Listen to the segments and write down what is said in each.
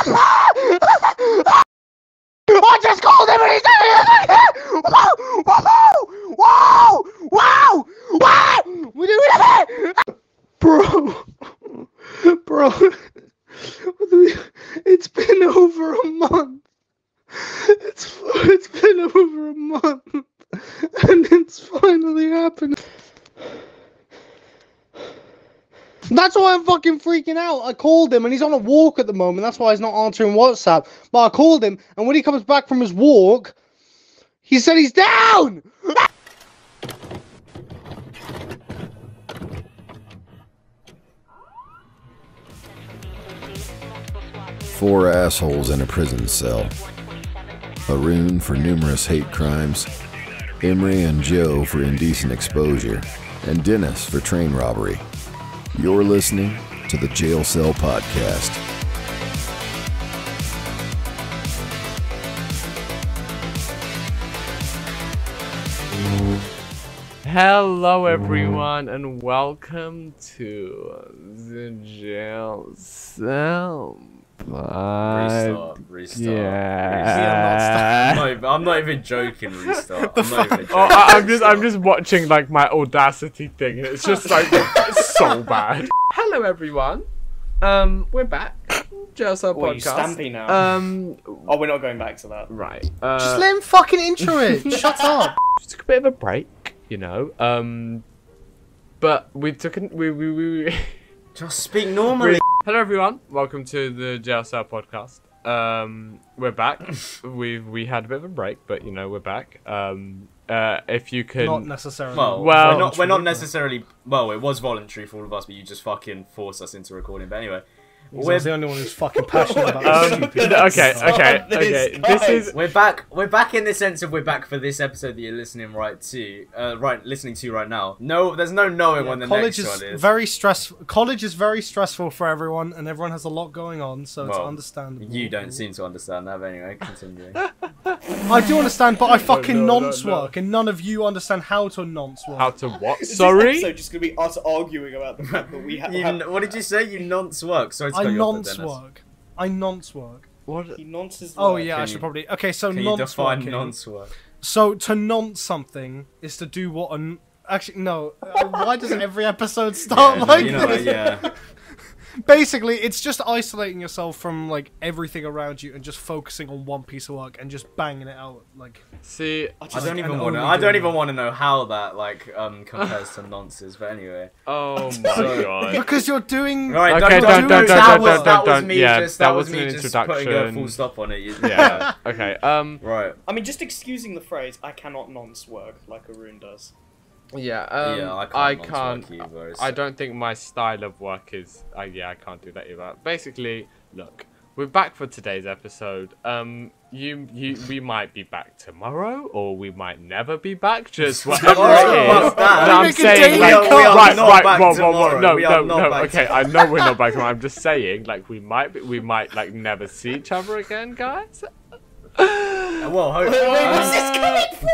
I just called him and he's Whoa! Wow! Wow! We do it! Bro, it's been over a month. It's been over a month, and it's finally happened. That's why I'm fucking freaking out. I called him and he's on a walk at the moment. That's why he's not answering WhatsApp. But I called him, and when he comes back from his walk, he said he's down! Four assholes in a prison cell. Haroon for numerous hate crimes, Emery and Joe for indecent exposure, and Dennis for train robbery. You're listening to the Jail Cell Podcast. Hello everyone and welcome to the Jail Cell Podcast. Restart. Yeah. I'm not even joking. Restart. I'm not even joking. I'm just watching like my Audacity thing, and it's just like it's so bad. Hello everyone. We're back. Jail Cell Podcast. You stampy now. Oh, we're not going back to that. Right. Just let him fucking intro it. Shut up. Just took a bit of a break, you know. But we took we Just speak normally. Hello everyone, welcome to the Jail Cell Podcast. We're back. we had a bit of a break, but you know we're back. If you could Not necessarily. Well, we're not necessarily. Well, it was voluntary for all of us, but you just fucking forced us into recording. But anyway, we're the only one who's fucking passionate about this stupid. Okay. This is we're back. We're back in the sense of we're back for this episode that you're listening listening to right now. No, there's no knowing when the next one is. Very stressful. College is very stressful for everyone, and everyone has a lot going on, so it's understandable. You don't seem to understand that, but anyway, continuing. I do understand, but I fucking nonce work, and none of you understand how to nonce work. how to what? Is Sorry? this episode just gonna be us arguing about the fact that we have. What did you say? You nonce work. Sorry to I cut you off nonce there, Dennis. work. I nonce work. What? He nonces. Oh work. yeah, I should probably. Okay, so Can you nonce define working. nonce work? So to nonce something is to do what an. Actually, no. Why does every episode start like you know, this? yeah. Basically, it's just isolating yourself from like everything around you and just focusing on one piece of work and just banging it out. Like, See, I don't even and want to. only I don't doing even that. want to know how that like compares to nonsense. But anyway, oh my god. because you're doing. right? Okay, don't. don't. That was me. Yeah, just, that that was was me an just putting a introduction. full stop on it. Yeah. Okay. Right. I mean, just excusing the phrase, I cannot nonce work like Haroon does. Yeah. I can't. nonce work either, I don't think my style of work is. I can't do that either. Basically, look, we're back for today's episode. We might be back tomorrow, or we might never be back. Just whatever it is. And I'm saying, like, no. Okay, I know we're not back tomorrow. I'm just saying, like, we might like never see each other again, guys. Well,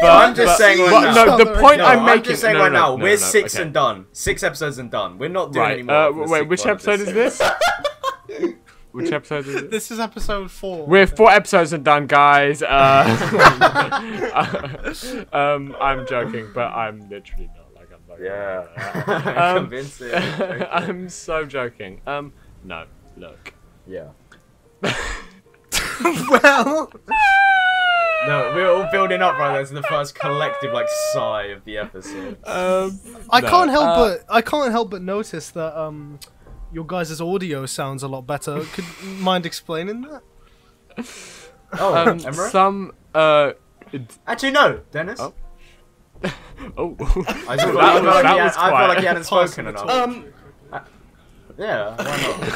But I'm just saying right now. No, the point I'm making. I'm just saying right now. We're six and done. 6 episodes and done. We're not doing any more. Wait, which episode is this? Which episode is it? This is episode 4. We're 4 episodes and done, guys. I'm joking, but I'm literally not. Like, I'm not. Yeah. Convincing. I'm so joking. No, look. Yeah. Well. No, we're all building up right there to the first collective like sigh of the episode. I can't help but notice that your guys' audio sounds a lot better. Could you mind explaining that? Emery? Actually, no, Dennis. Oh. Oh, I feel like he hadn't spoken enough. Yeah, why not?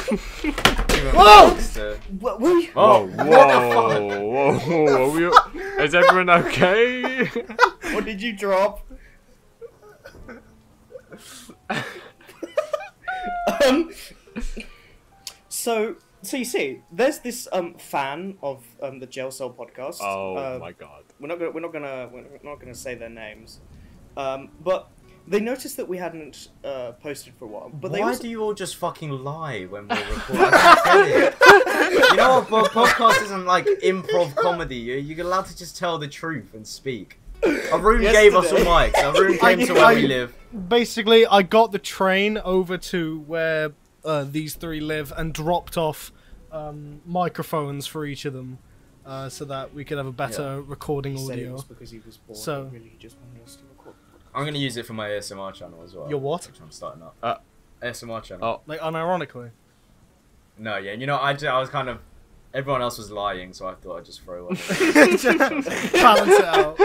Whoa! Whoa. Is everyone okay? What did you drop? So you see, there's this fan of the Jail Cell podcast. Oh my god. We're not gonna say their names, but they noticed that we hadn't posted for a while. But why do you all just fucking lie when we're recording? You know, podcast isn't like improv comedy. You're allowed to just tell the truth and speak. Arun Yesterday. gave us all mics. Arun came to where we live. Basically, I got the train over to where these three live and dropped off microphones for each of them, so that we could have a better recording He said it audio. was because he was bored. So- He really just wanted us to record. I'm gonna use it for my ASMR channel as well. Your what? Which I'm starting up. ASMR channel. Oh. Like unironically. No, yeah. You know, I was kind of. Everyone else was lying, so I thought I'd just throw one. Balance it out.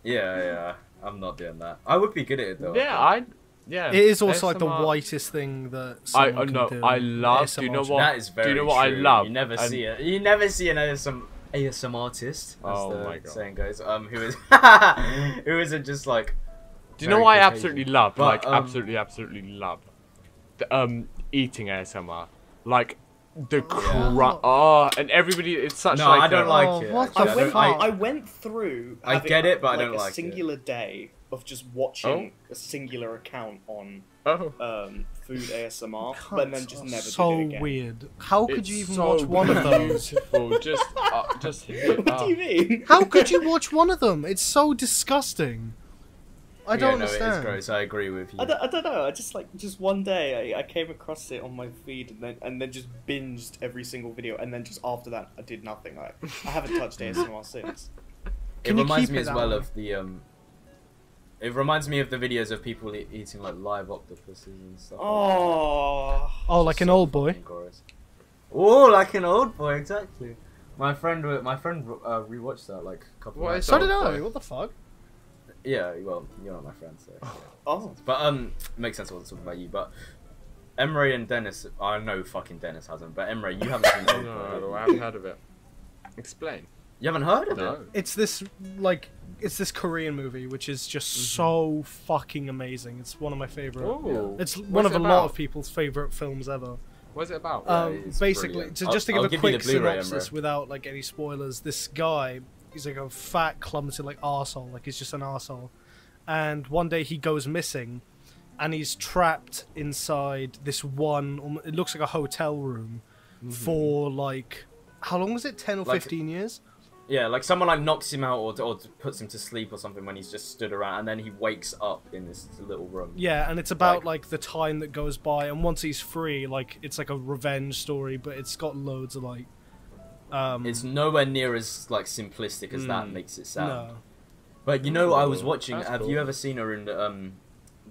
Yeah. I'm not doing that. I would be good at it though. Yeah. It is also like the ASMR. whitest thing that I someone can no, do. I love. Do you know ASMR. what? That is very Do you know what true. I love? You never And- see it. You never see an ASM artist. As Oh the my God. saying goes. Who is who isn't just like. Do you know very what I Caucasian. absolutely love? But, Like absolutely love. Eating ASMR. Like the and everybody. It's such. No, like I don't a- like it. what actually. the I don't- fuck? I went through. I having, get it, but I like, don't a like it. singular day of just watching a singular account on Oh. food ASMR, but then just never so did it again. weird. How could It's you even so watch one of those? Beautiful. Just What do you mean? How could you watch one of them? It's so disgusting. I don't No, it is understand. gross. I agree with you. I don't know. I just one day I came across it on my feed and then just binged every single video, and then just after that I did nothing. I haven't touched ASMR since. Can It you reminds keep me it as that well way? of the It reminds me of the videos of people eating like live octopuses and stuff. Oh, like an old boy. Oh, like an old boy, exactly. My friend rewatched that like a couple. What of nights. is So did old I. boy? What the fuck? Yeah, well, you're not my friend, so. Yeah. Oh, But makes sense I wasn't talking about you. But Emre and Dennis, I know fucking Dennis hasn't, but Emre, you haven't seen Old Boy, have No, you? I haven't heard of it. Explain. You haven't heard of No. it? It's this Korean movie which is just so fucking amazing. It's one of my favorite. Oh. It's What's one of it a lot about? of people's favorite films ever. What's it about? it's Basically, brilliant. just to I'll give a give you quick the Blu-ray, synopsis Emre. without like any spoilers, this guy, he's like a fat, clumsy, like arsehole, like he's just an arsehole. And one day he goes missing, and he's trapped inside this one. It looks like a hotel room for like how long was it? 10 or Like- 15 years. Yeah, like someone like knocks him out or puts him to sleep or something when he's just stood around, and then he wakes up in this little room. Yeah, and it's about Like- like the time that goes by, and once he's free, like it's like a revenge story, but it's got loads of like. It's nowhere near as like simplistic as that makes it sound. No. But you know, I was Cool. watching. That's Have cool. you ever seen her in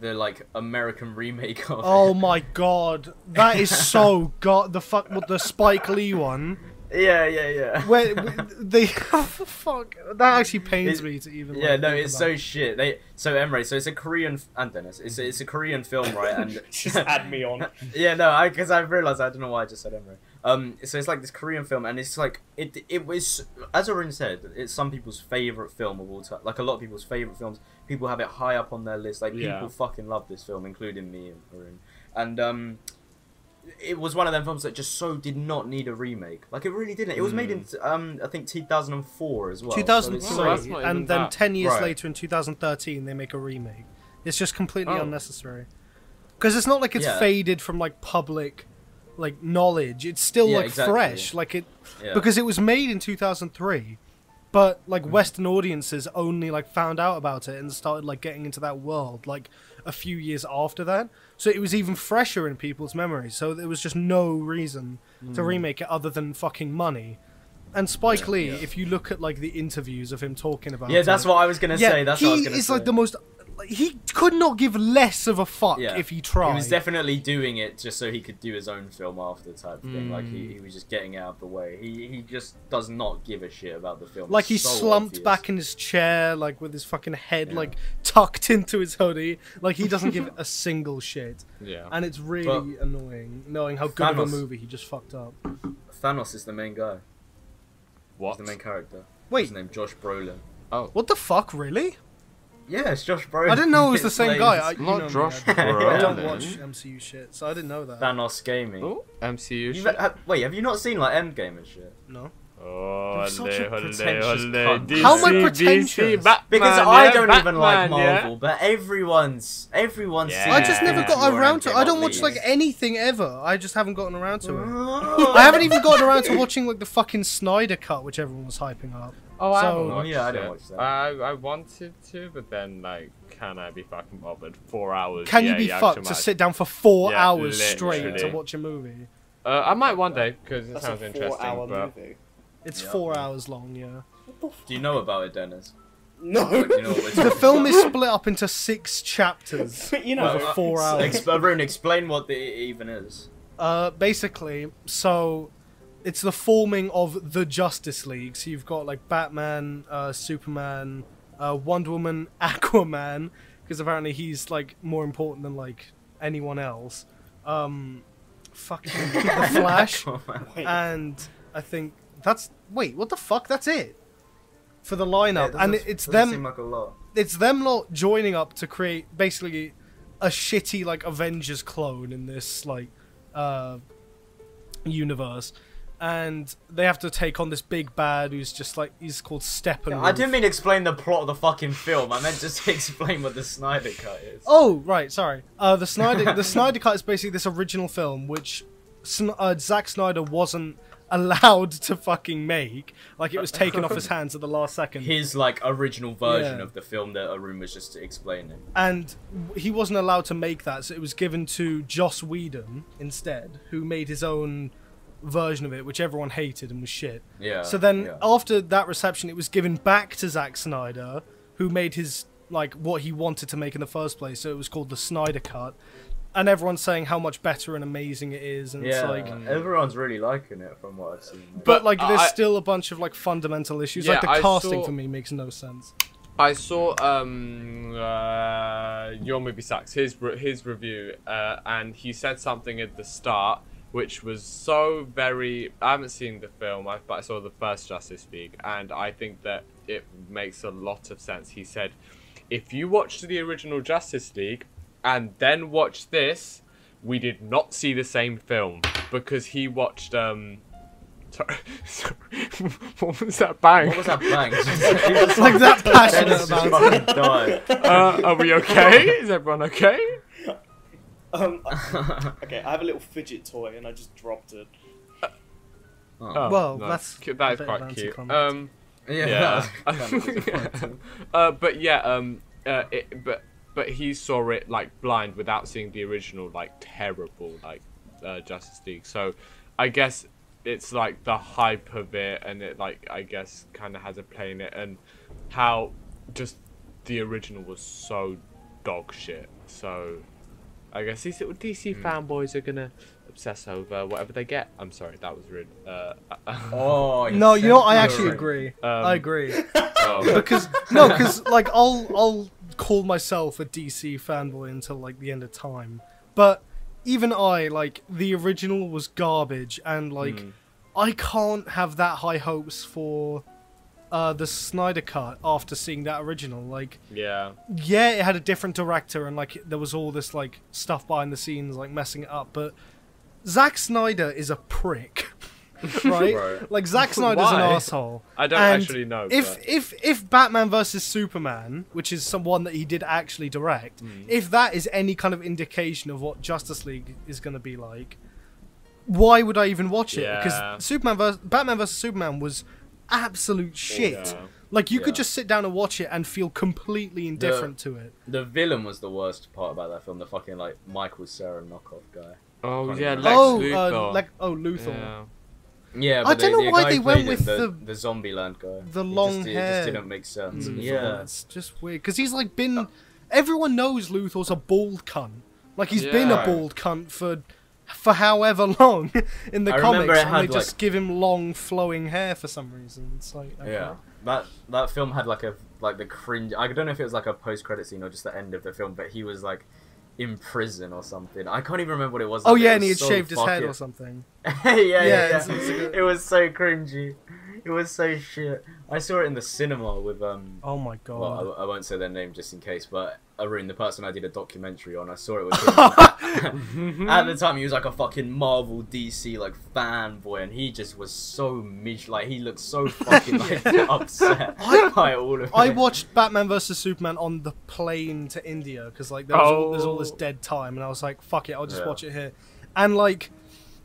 the like American remake of? Oh my god, that is so god. The Spike Lee one. Yeah. Where they fuck that actually pains It's- me to even. Yeah, like, no, think it's about. so shit. So Emre, so it's a Korean and Dennis. It's a Korean film, right? And just add me on. yeah, no, because I realized I don't know why I just said Emre. So it's like this Korean film, and it's like it was, as Arun said, it's some people's favorite film of all time. Like a lot of people's favorite films. People have it high up on their list. Like Yeah. people fucking love this film, including me and Arun. And it was one of them films that just so did not need a remake. Like it really didn't. It was made in I think 2004 as well. so it's 2003, so- that's not even and then that. 10 years Right. later in 2013 they make a remake. It's just completely Oh. unnecessary. Because it's not like it's Yeah. faded from like public like knowledge. It's still Yeah, like exactly. fresh. Like it Yeah. because it was made in 2003. But like Western audiences only like found out about it and started like getting into that world like a few years after that. So it was even fresher in people's memories. So there was just no reason to remake it other than fucking money. And Spike Lee, if you look at like the interviews of him talking about Yeah, it, that's what I was gonna say. That's he what I was gonna is say. like the most. He could not give less of a fuck Yeah. if he tried. He was definitely doing it just so he could do his own film after type thing. Like he was just getting it out of the way. He just does not give a shit about the film. Like It's he so slumped obvious. back in his chair, like with his fucking head Yeah. like tucked into his hoodie. Like he doesn't give a single shit, Yeah. and it's really annoying knowing how good of Thanos- a movie he just fucked up. Thanos is the main guy. What? He's the main character. Wait. His name Josh Brolin. What the fuck, really? Yeah, it's Josh Brolin. I didn't know it was the It's same like- guy. You Not know me, Josh I don't Brolin. watch MCU shit, so I didn't know that. Thanos Gaming. Oh, MCU You've- shit. wait, have you not seen like Endgame and shit? No. Oh, such a ole, pretentious ole, cunt. DC, How am I DC, pretentious? Batman, Because I don't yeah, even like Batman, yeah. Marvel, but everyone's Yeah. seen I just never Infinity got War around and to it. Endgame I don't at watch like least. anything ever. I just haven't gotten around to it. I haven't even gotten around to watching like the fucking Snyder cut, which everyone was hyping up. Oh, I So- haven't Oh, watched yeah, I didn't it. watch that. I wanted to, but then like, can I be fucking bothered? 4 hours. Can you yeah, be yeah, fucked actually to might. sit down for 4 Yeah, hours straight to literally. watch a movie? I might one day because it That's sounds a interesting. 4-hour But movie. It's Yeah. 4 hours long, yeah. Do you know about it, Dennis? No. Like, you know what we're The talking film about? is split up into 6 chapters. But you know, Over 4 hours. Arun, explain what it even is. Basically, so it's the forming of the Justice League. So you've got like Batman, Superman, Wonder Woman, Aquaman, because apparently he's like more important than like anyone else. Fucking the Flash, wait, and I think that's what the fuck? That's it for the lineup, Yeah, and doesn't- it's doesn't them. seem like a lot. It's them lot joining up to create basically a shitty like Avengers clone in this like universe, and they have to take on this big bad who's just like he's called Steppenwolf. I didn't mean to explain the plot of the fucking film. I meant just to explain what the Snyder Cut is. Oh right, sorry. The Snyder Cut is basically this original film which Zack Snyder wasn't allowed to fucking make. Like it was taken off his hands at the last second. His like original version Yeah. of the film that Arun was just explaining. And he wasn't allowed to make that, so it was given to Joss Whedon instead, who made his own version of it, which everyone hated and was shit. Yeah. So then, yeah. after that reception, it was given back to Zack Snyder, who made his, like, what he wanted to make in the first place, so it was called the Snyder Cut. And everyone's saying how much better and amazing it is, and it's yeah, like... everyone's really liking it from what I've seen. But, like, there's I- still a bunch of, like, fundamental issues. Yeah, like, the I casting saw- for me makes no sense. I saw Your Movie Sucks, his review, and he said something at the start which was so very... I haven't seen the film, but I saw the first Justice League, and I think that it makes a lot of sense. He said, if you watched the original Justice League and then watch this, we did not see the same film, because he watched... Sorry, what was that bang? What was that bang? He was Like, that passionate Dennis just about it. fucking died. Are we okay? Is everyone okay? okay, I have a little fidget toy and I just dropped it. Oh, Well, nice. that's that is a bit quite of cute. anticlimax. Yeah. that was kind of disappointing. But yeah, but he saw it like blind without seeing the original like terrible like Justice League. So I guess it's like the hype of it, and it like I guess kind of has a play in it, and how just the original was so dog shit. So I guess these little DC fanboys are gonna obsess over whatever they get. I'm sorry, that was rude. Oh, No, you know, I censoring. actually agree. I agree. oh. Because like I'll call myself a DC fanboy until like the end of time, but even I like the original was garbage, and like I can't have that high hopes for the Snyder Cut after seeing that original. Like Yeah. yeah, it had a different director, and like there was all this like stuff behind the scenes like messing it up, but Zack Snyder is a prick. Right? Right. Like Zack Snyder's an Why? asshole. I don't And actually know. If but- if Batman versus Superman, which is someone that he did actually direct, if that is any kind of indication of what Justice League is going to be like, why would I even watch it? Yeah. Because Batman versus Superman was absolute shit. Yeah. Like you could Yeah. just sit down and watch it and feel completely indifferent to it. The villain was the worst part about that film. The fucking like Michael Cera knockoff guy. Oh Can't yeah, even- Lex Luthor. Luthor. Yeah. Yeah, I but don't know the why guy they who went played with him, the Zombieland guy. the It long just, It hair. just didn't make sense. Luthor. Yeah. It's just weird because he's like been. Everyone knows Luthor's a bald cunt. Like he's been a Yeah. bald cunt for however long in the I remember comics, it and they had, just like- give him long flowing hair for some reason. It's like okay. Yeah, that film had like the cringe. I don't know if it was like a post credit scene or just the end of the film, but he was like in prison or something. I can't even remember what it was. Oh but yeah, it and he had was so shaved his head fucking- or something. yeah. it's a good- It was so cringy. It was so shit. I saw it in the cinema with Oh my god. Well, I won't say their name just in case, but Arun, the person I did a documentary on, I saw it with him. At the time, he was like a fucking Marvel DC like fanboy, and he just was so like he looked so fucking like upset by all of it. I watched Batman vs Superman on the plane to India because like there's all this dead time, and I was like, fuck it, I'll just watch it here. And like,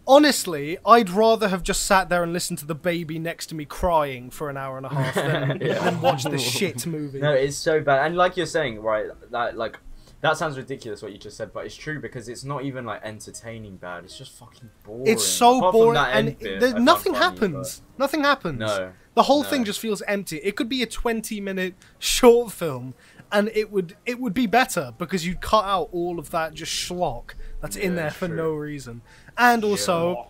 honestly, I'd rather have just sat there and listened to the baby next to me crying for an hour and a half than watch this shit movie. No, it's so bad. And like you're saying, right, that sounds ridiculous what you just said, but it's true because it's not even like entertaining bad. It's just fucking boring. It's so Apart from boring, that and end bit, nothing I find funny, happens. Nothing happens. No. The whole thing just feels empty. It could be a 20-minute short film, and it would be better because you'd cut out all of that just schlock that's in there for no reason. And also,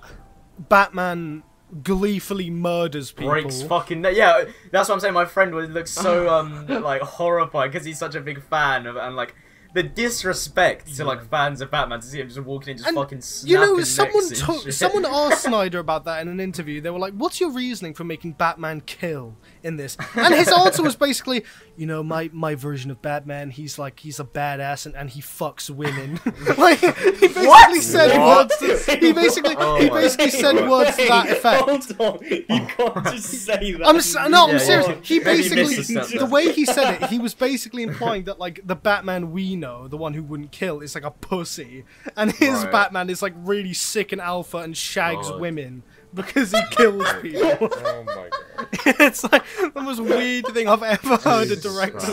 Batman gleefully murders people. Breaks fucking yeah. That's what I'm saying. My friend would look so like horrified because he's such a big fan of, and like the disrespect to like fans of Batman to see him just walking in, just fucking snapping someone asked Snyder about that in an interview. They were like, "What's your reasoning for making Batman kill in this?" And his answer was basically, "You know, my version of Batman, he's a badass and he fucks women." Like he basically said words. He basically said words to that effect. Hold on, you can't just say that. I'm serious. Yeah. He basically, Maybe the way he said it, he was basically implying that like the Batman we know, the one who wouldn't kill, is like a pussy, and his Batman is like really sick and alpha and shags women because he kills people. Oh my god. It's like the most weird thing I've ever heard a director say.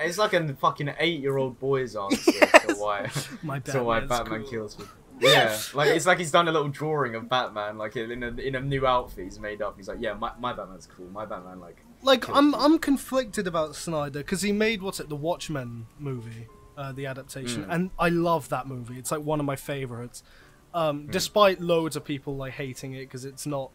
It's like a fucking 8-year-old boy's answer to why Batman kills people. Yeah, like it's like he's done a little drawing of Batman, like in a new outfit he's made up. He's like, yeah, my Batman's cool. My Batman like I'm conflicted about Snyder because he made the Watchmen movie, the adaptation, and I love that movie. It's like one of my favorites. Despite loads of people like hating it because it's not.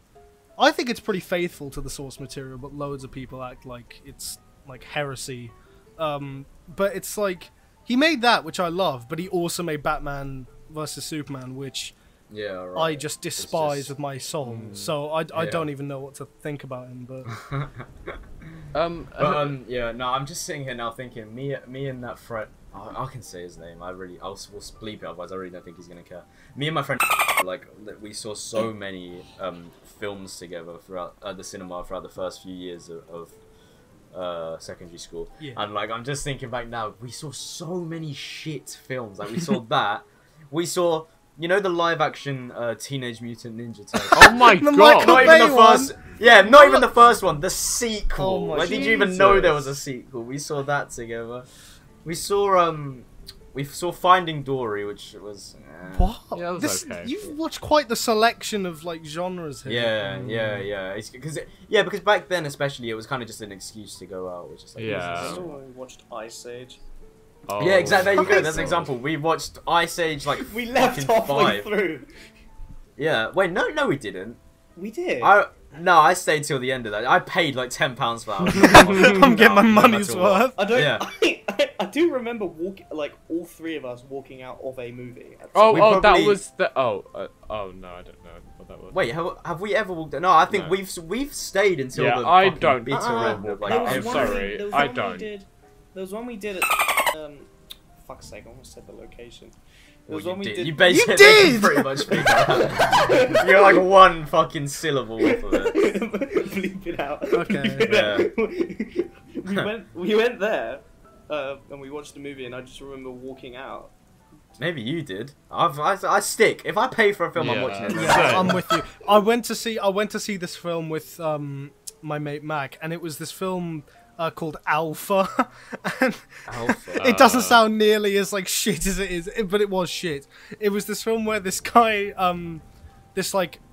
I think it's pretty faithful to the source material, but loads of people act like it's like heresy. But it's like he made that, which I love, but he also made Batman versus Superman, which I just despise with my soul. So I don't even know what to think about him. But I'm just sitting here now thinking me and that friend. I can say his name. We'll bleep it, otherwise I really don't think he's gonna care. Me and my friend, like, we saw so many films together throughout the cinema throughout the first few years of secondary school. Yeah. And like, I'm just thinking back now, we saw so many shit films. Like, we saw that. We saw, you know, the live-action Teenage Mutant Ninja Turtles. Oh my god! Not even the first. Yeah, not even the first one. The sequel. Oh my like, did you even know there was a sequel? We saw that together. We saw Finding Dory, which was. What? Yeah, that was okay. You've watched quite the selection of like genres here. Yeah. Because back then, especially, it was kind of just an excuse to go out. Which is like, We watched Ice Age. Oh. Yeah, exactly. There you go. That's an example. We watched Ice Age like We left halfway through. Yeah. Wait, no, we didn't. We did. I stayed till the end of that. I paid like £10 for that. I'm getting my money's worth. I do remember all three of us walking out of a movie. That was the. Oh no, I don't know what that was. Wait, have we ever walked? No, I think we've stayed until the I fucking don't. bitter end of like. I'm sorry, I don't. There was one we did at. Fuck's sake! I almost said the location. Well, you You basically did! pretty much figure out. You're like one fucking syllable off of it. Bleep it out. Okay. Yeah. we went there, and we watched the movie, and I just remember walking out. Maybe you did. I stick. If I pay for a film, I'm watching it. Yeah, I'm with you. I went to see this film with my mate Mac, and it was this film called Alpha, and it doesn't sound nearly as like shit as it is, but it was shit. It was this film where this guy,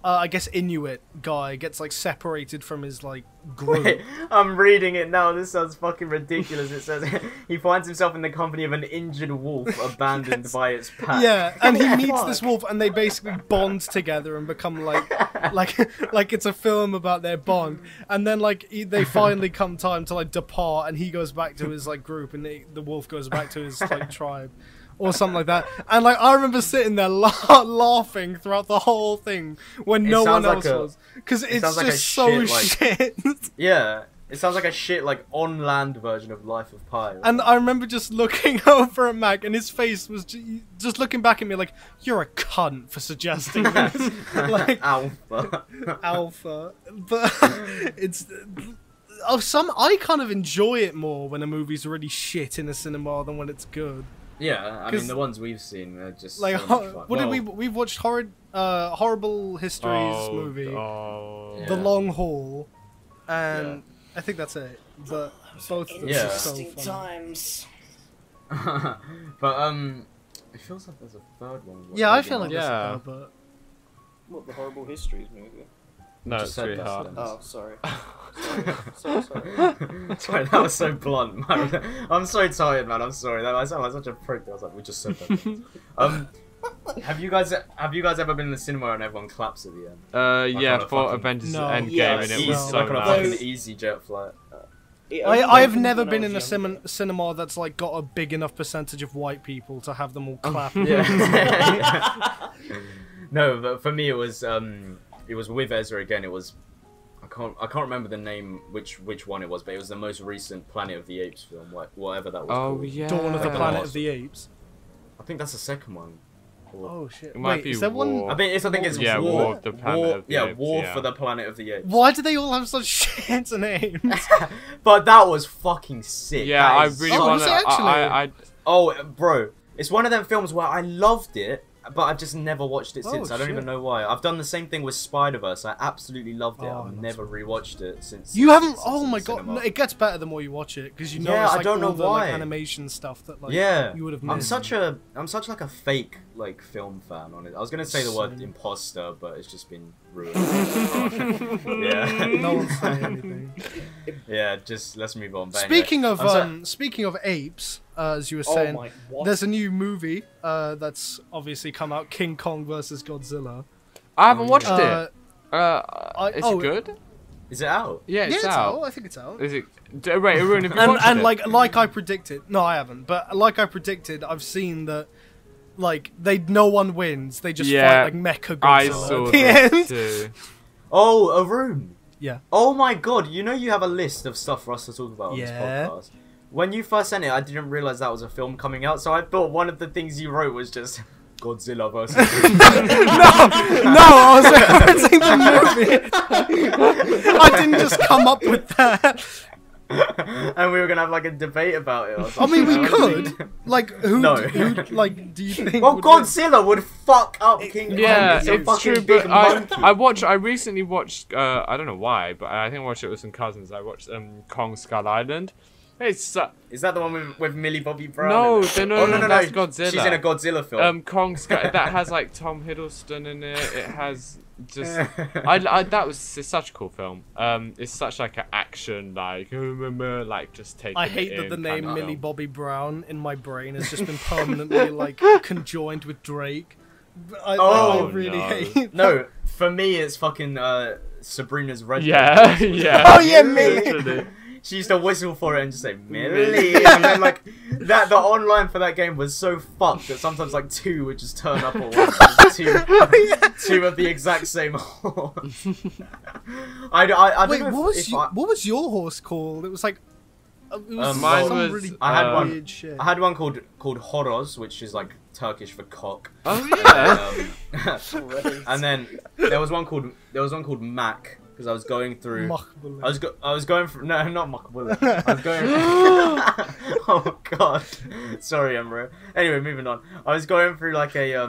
I guess Inuit guy gets like separated from his like group. Wait, I'm reading it now. This sounds fucking ridiculous. It says he finds himself in the company of an injured wolf abandoned by its pack. Yeah, and he meets this wolf, and they basically bond together and become like it's a film about their bond. And then like they finally come time to like depart, and he goes back to his like group, and the wolf goes back to his like tribe. or something like that. And like I remember sitting there laughing throughout the whole thing when no one else was, because it's just like so shit. Yeah. It sounds like a shit, like, on-land version of Life of Pi. And I remember just looking over at Mac, and his face was just looking back at me like, "You're a cunt for suggesting this." Like Alpha. alpha, but it's I kind of enjoy it more when a movie's really shit in the cinema than when it's good. Yeah, I mean, the ones we've seen are just Like, so much fun. what did we've watched Horrible Histories movie, Oh, The Long Haul, and I think that's it. But both of them are so Interesting fun. times. But, it feels like there's a third one. Yeah, I feel like Yeah. that's but What, the Horrible Histories movie? no, just said that, sweetheart. Dennis. Oh, sorry. sorry. Sorry, that was so blunt. I'm so tired, man. I'm sorry. I sound like such a prick. I was like, we just said that. Have you guys ever been in the cinema and everyone claps at the end? Yeah, on a for fucking- Avengers No. Endgame, Yes. and it Easy, was Easy, so like on a nice. fucking easy jet flight. I have never been in a cinema that's like got a big enough percentage of white people to have them all clap. Yeah. No, but for me it was with Ezra again. It was I can't remember the name which one it was, but it was the most recent Planet of the Apes film, whatever that was Oh called. yeah. Dawn of the Yeah. Planet of the Apes. I think that's the second one. Or- Oh shit! It might Wait, be is there one? War. I think it's Yeah, War of the Planet of the Apes, War yeah. for the Planet of the Apes. Why do they all have such shit names? But that was fucking sick. Yeah, That I is really Oh, want was to. it actually? I Oh, bro, it's one of them films where I loved it, but I've just never watched it since. I don't shit. even know why. I've done the same thing with Spider-Verse. I absolutely loved it. Oh, I've that's never rewatched it since. You haven't? since Oh in my the god! cinema. No, it gets better the more you watch it because you know Yeah, it's I like don't know all the like why. animation stuff that like Yeah, you would have I'm missed. such like a fake like film fan on it. I was gonna say the word Same. imposter, but it's just been ruined. Yeah, No one's saying anything. yeah. Just let's move on. But anyway, Speaking of apes, as you were Oh saying, my, what? there's a new movie that's obviously come out, King Kong versus Godzilla. haven't watched Uh, it. Is it good? is it out? Yeah, yeah, it's it's out. out. I think it's out. Is it? Wait, Arun, have you And watched and it? like I predicted, no, I haven't. But like I predicted, I've seen that. Like no one wins. They just Yeah, fight like Mecha Godzilla I saw at the this end. too. Oh, Arun. Yeah. Oh my god, you know you have a list of stuff for us to talk about on this Yeah. podcast. When you first sent it, I didn't realise that was a film coming out, so I thought one of the things you wrote was just Godzilla versus... No, I was referencing the movie. I didn't just come up with that. And we were going to have like a debate about it or I something. mean, we could. Like, who? No. Who like, do you think? Well, would win? Godzilla would fuck up King Kong. Yeah, It's a it's fucking true, big but monkey. I recently watched, I don't know why, but I think I watched it with some cousins. I watched Kong Skull Island. It's Is that the one with Millie Bobby Brown? No, in it? no, that's Godzilla. She's in a Godzilla film. Kong Skull that has like Tom Hiddleston in it. It has just it's such a cool film. It's such like an action like just taking. I hate it that in the kind name of Millie film. Bobby Brown in my brain has just been permanently like conjoined with Drake. I really no. hate. No, for me it's fucking Sabrina's Red. Yeah, yeah. Oh, yeah, Millie. Literally. She used to whistle for it and just say Millie, and then like that. The online for that game was so fucked that sometimes like two would just turn up at once. Two of the exact same horse. I don't Wait, know what was your horse called? It was like. It was mine some was, really I had one- weird shit. I had one called Horoz, which is like Turkish for cock. Oh yeah. And then there was one called Mac because I was going through. Maqbul. I was going for no, not Makbul. I was going. Oh god, sorry, Emro. Anyway, moving on. I was going through like a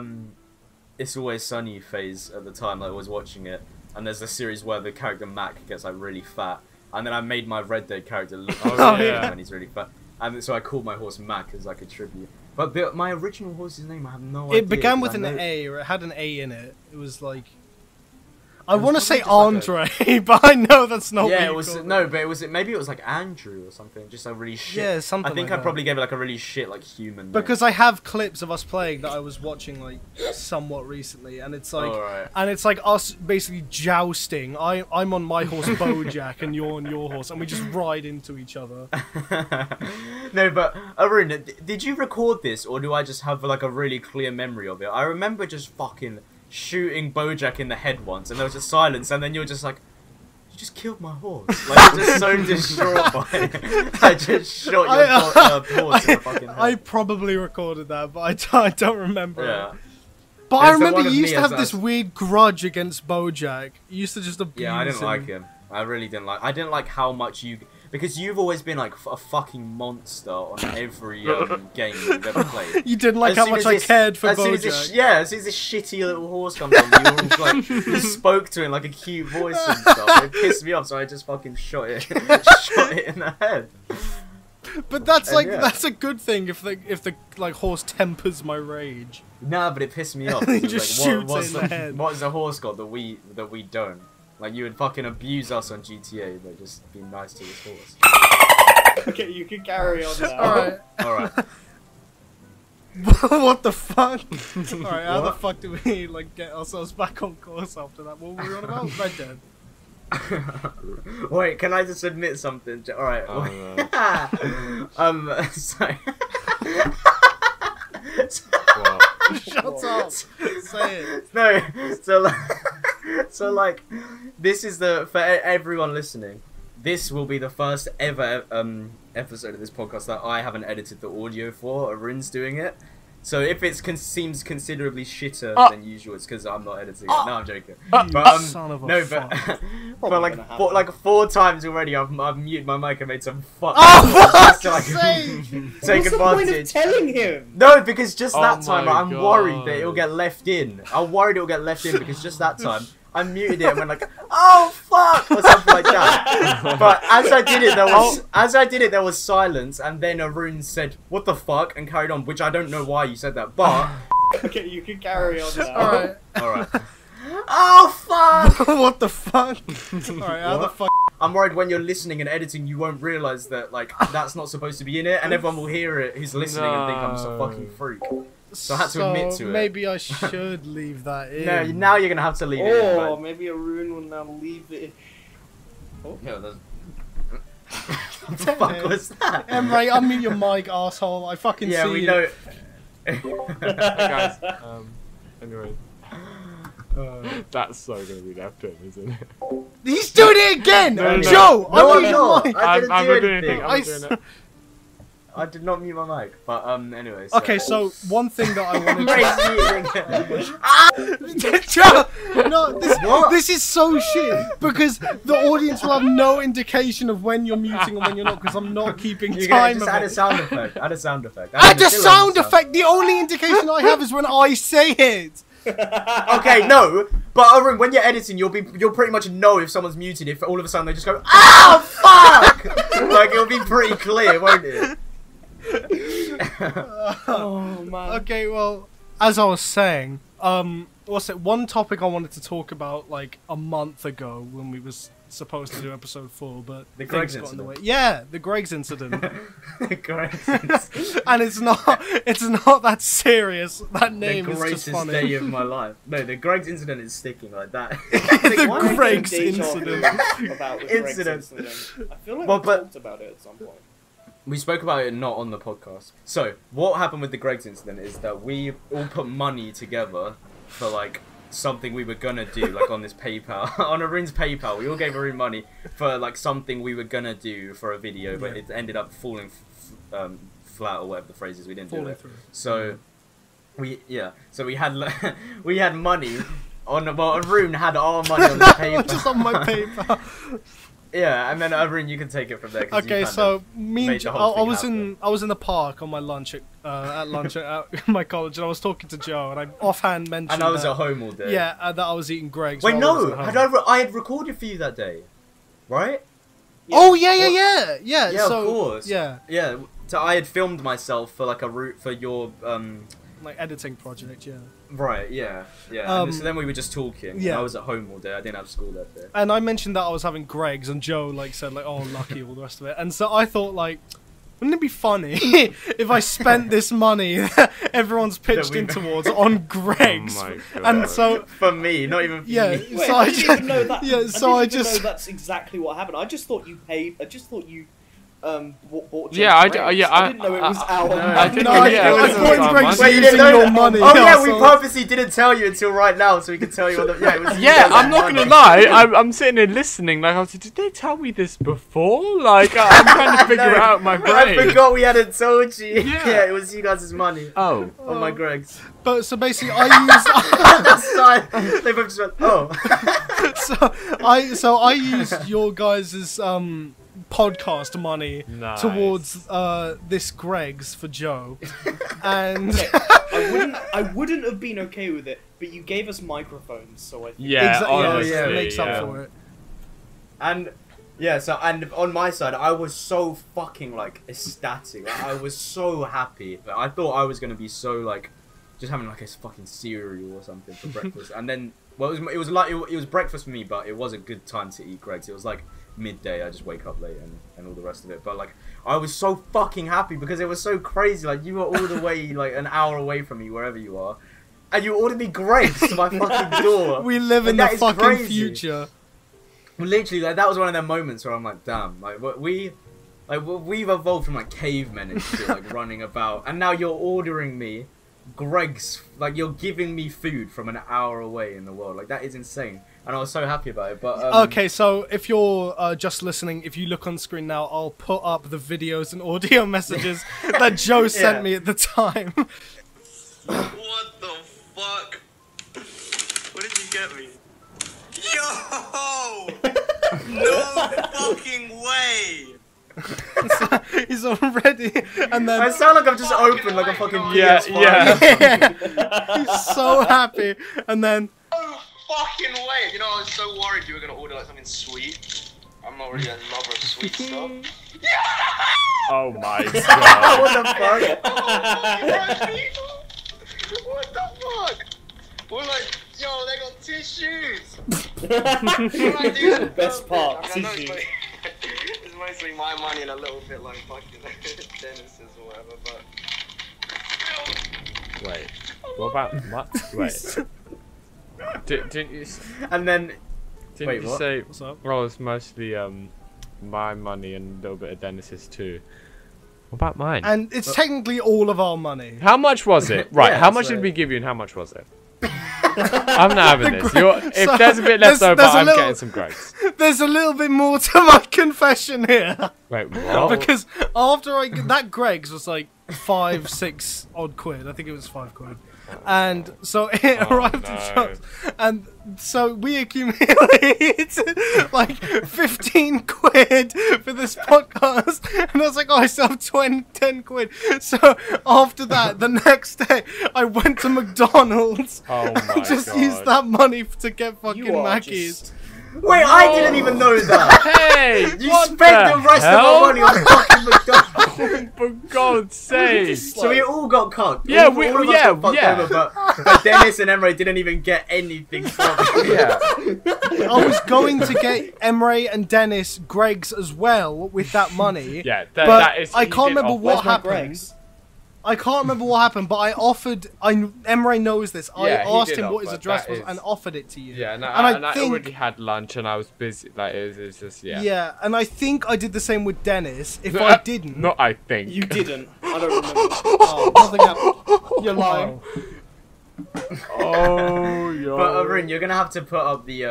It's Always Sunny phase at the time. Like, I was watching it, and there's a series where the character Mac gets like really fat, and then I made my Red Dead character look yeah. when he's really fat, and so I called my horse Mac as like a tribute. But my original horse's name, I have no idea. It began with 'cause an I know- A, or it had an A in it. It was like. I want to say probably just Andre, but I know that's not. Yeah, what it you was called no, but it was maybe it was like Andrew or something, just a really shit. Yeah, something I think like I that. probably gave it like a really shit like human. Because I have clips of us playing that I was watching like somewhat recently, and it's like, Alright. and it's like us basically jousting. I'm on my horse Bojack, and you're on your horse, and we just ride into each other. No, but Arun, did you record this, or do I just have like a really clear memory of it? I remember just fucking shooting Bojack in the head once, and there was just silence, and then you're just like, "You just killed my horse!" Like you're just so distraught by it. I just shot your horse in the fucking head. I probably recorded that, but I don't remember. Yeah. But I It's the remember one of you used me to have as- this weird grudge against Bojack. You used to just abuse Yeah, I didn't him. like him. I really didn't like. I didn't like how much you, because you've always been like a fucking monster on every game you've ever played. You didn't like As how soon much as I this- cared for as soon Bojack. as this, yeah, as soon as this shitty little horse comes on, you all like you spoke to him like a cute voice and stuff. It pissed me off, so I just fucking shot it in the head. But that's And like yeah. that's a good thing if the like horse tempers my rage. Nah, but it pissed me off. He It was just like, shoots what's it in the head. What has the horse got that we don't? Like you would fucking abuse us on GTA, but just be nice to this horse. Okay, you can carry on now. Alright. All right. What the fuck? Alright, how the What? fuck do we like get ourselves back on course after that? What were we on about? Red Dead. Wait, can I just admit something? All right. Sorry. What? Shut up. Say it. No, so like, this is for everyone listening. This will be the first ever episode of this podcast that I haven't edited the audio for. Arun's doing it. So if it seems considerably shitter than usual, it's because I'm not editing it. No, I'm joking. But Son of a no, fuck. but Probably for gonna like happen. 4 times already, I've muted my mic and made some fuck. Oh, just to, fuck's sake! take What's the point of advantage. telling him? No, because just Oh that time my I'm worried that God. it'll get left in. I'm worried it'll get left in because just that time I muted it and went like, "Oh fuck," or something like that. But as I did it, there was silence, and then Arun said, "What the fuck?" and carried on, which I don't know why you said that, but Okay, you can carry on now. Alright. all right. Oh fuck! What the fuck? Alright, how the What? fuck? I'm worried when you're listening and editing, you won't realize that like that's not supposed to be in it, and everyone will hear it who's listening and think I'm just a No. fucking freak. So I had to admit to it. Maybe I should leave that in. No, now you're gonna have to leave it in. Oh, man. maybe Arun will now leave it. Yeah, that's... what the fuck was that? Emre, unmute your mic, asshole. I fucking Yeah, see we you. know. Hey guys. Anyway. That's so gonna be left in, isn't it? He's doing it again! No, no, no. Joe, No, unmute I'm your not. mic! I didn't I'm do not doing anything. anything. I'm I not doing it. I did not mute my mic, but anyway. Okay, so one thing that I wanted Raise to... Joe! No, What? this is so shit, because the audience will have no indication of when you're muting and when you're not, because I'm not keeping You're gonna time just of add a it. sound effect. Add a sound effect. Add a sound effect! The only indication I have is when I say it! Okay, no, but Arun, when you're editing, you'll pretty much know if someone's muted if all of a sudden they just go, "Oh fuck!" Like it'll be pretty clear, won't it? Oh man. Okay, well, as I was saying, what's it? One topic I wanted to talk about like a month ago when we was supposed to do episode 4, but The things Gregg's got in the way. incident. Yeah, the Gregg's incident, Correct. and it's not that serious. That The name is greatest just funny. day of my life. No, the Gregg's incident is sticking like that. The Why am I Gregg's getting deja vu incident. about the Gregg's Incident. incident? I feel like Well, we but- talked about it at some point. We spoke about it not on the podcast. So, what happened with the Gregg's incident is that we all put money together for like something we were gonna do, like on this PayPal, on Arun's PayPal. We all gave Arun money for like something we were gonna do for a video, but it ended up falling flat or whatever the phrase is. We didn't do Falling it. through. So we had we had money on. Well, Arun had our money on the PayPal. Just on my paper. Yeah, and then Arun, you can take it from there. 'cause you Okay, kind so of me made and the I whole was thing in the park on my lunch at lunch at my college, and I was talking to Joe, and I offhand mentioned and I was that, at home all day. yeah, that I was eating Greg's. Wait, while I was no, at home. I had recorded for you that day, right? Oh yeah. Yeah, So, of course. Yeah. Yeah, so I had filmed myself for like for your like editing project, yeah. Right, yeah. And so then we were just talking. yeah. I was at home all day. I didn't have school that day. And I mentioned that I was having Greg's, and Joe like said like, "Oh, lucky," all the rest of it. And so I thought like, wouldn't it be funny if I spent this money that everyone's pitched in towards on Greg's? Oh my God. And so For me, not even for yeah, me. Wait, so I didn't even know that. yeah, so I just know that's exactly what happened. I just thought you paid. I just thought you bought Yeah, I didn't know it was our I money. didn't no, know- I, yeah, I it was thought our Greg's money. Wait, you using didn't know your that? money. Oh yeah, we so- purposely didn't tell you until right now, so we could tell you what the. Yeah, it was. you Yeah, guys' I'm not gonna money. lie. I'm sitting here listening. Like I was like, did they tell me this before? Like I'm trying to figure No, it out in my I brain. forgot we hadn't told you. Yeah. Yeah, it was you guys' money Oh. on my Greg's. But so basically, I That's why they both just went, oh. used I used your guys' podcast money Nice. towards this Greg's for Joe, and I wouldn't have been okay with it, but you gave us microphones, so I think Yeah, honestly, yeah, it makes yeah. up for it. And yeah, so and on my side, I was so fucking like ecstatic. Like, I was so happy. Like, I thought I was gonna be so like just having like a fucking cereal or something for breakfast. And then well, it was breakfast for me, but it was a good time to eat Greg's. It was like midday. I just wake up late and all the rest of it. But like I was so fucking happy because it was so crazy. Like you were all the way like an hour away from me wherever you are, and you ordered me Greg's to my fucking door. We live in Like, the that is fucking crazy. future. Literally, like that was one of them moments where I'm like, damn, like we've evolved from like cavemen and shit, like running about, and now you're ordering me Greg's, like you're giving me food from an hour away in the world, like that is insane, and I was so happy about it. But Okay, so if you're just listening, if you look on screen now, I'll put up the videos and audio messages that Joe sent Yeah. me at the time. What the fuck? What did you get me? Yo! No fucking way! He's already, and I then sound like I've just opened like a fucking Yeah, PS5. yeah. he's so happy, and then No fucking way! You know, I was so worried you were gonna order like something sweet. I'm not really a lover of sweet stuff. Oh my God. What the fuck? What the fuck? We're like, yo, they got tissues! the best part. I know tissue. it's mostly my money and a little bit like fucking Denis's or whatever, but. Wait. What about what? Wait. Didn't you? And then Didn't Wait, you what? say? What's up? Well, it's mostly my money and a little bit of Denis's too. What about mine? and it's technically all of our money. How much was it? Right. Yeah, how much so- did we give you, and how much was it? I'm not having this. If So, there's a bit left over, there's a I'm little- getting some Greg's. There's a little bit more to my confession here. Wait, what? Because after that Greg's was like 5, 6 odd quid. I think it was 5 quid. And so it arrived no. at shops. And so we accumulated like 15 quid for this podcast. And I was like, oh, I still have 10 quid. So after that, the next day, I went to McDonald's Oh my and just God. used that money to get fucking You are Mackies. just... wait, I didn't even know that. Hey! You what spent the rest hell? of our money on fucking McDonald's. For God's sake! So we all got cucked. Yeah, all of us got fucked yeah. over, but Denis and Emre didn't even get anything from it. Yeah. I was going to get Emre and Dennis Greg's as well with that money. Yeah, but that is. I he can't did remember offer- what Where's my happened. Greg's? I can't remember what happened, but I offered. Emre knows this. Yeah, he I asked did him what his offer, address that was is- and offered it to you. Yeah, no, and and I think already had lunch and I was busy. Like it's just yeah, and I think I did the same with Dennis. If I didn't, Not I think. You didn't. I don't remember. oh, nothing happened. You're lying. Oh, yo. But Rin, you're gonna have to put up the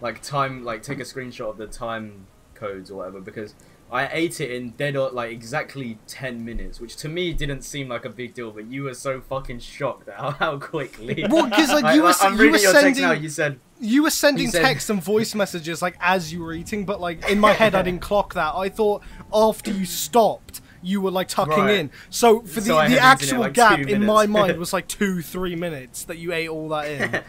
like time, like take a screenshot of the time codes or whatever, because I ate it in like exactly 10 minutes, which to me didn't seem like a big deal, but you were so fucking shocked at how quickly. Well, 'cause, like, you were I'm you reading were your text sending- now. You said You were sending He said- text and voice messages like as you were eating, but like in my head I didn't clock that. I thought after you stopped, you were like tucking Right. in. So for So I the had actual eaten it, like, gap 2 in my minutes. mind was like 2-3 minutes that you ate all that in.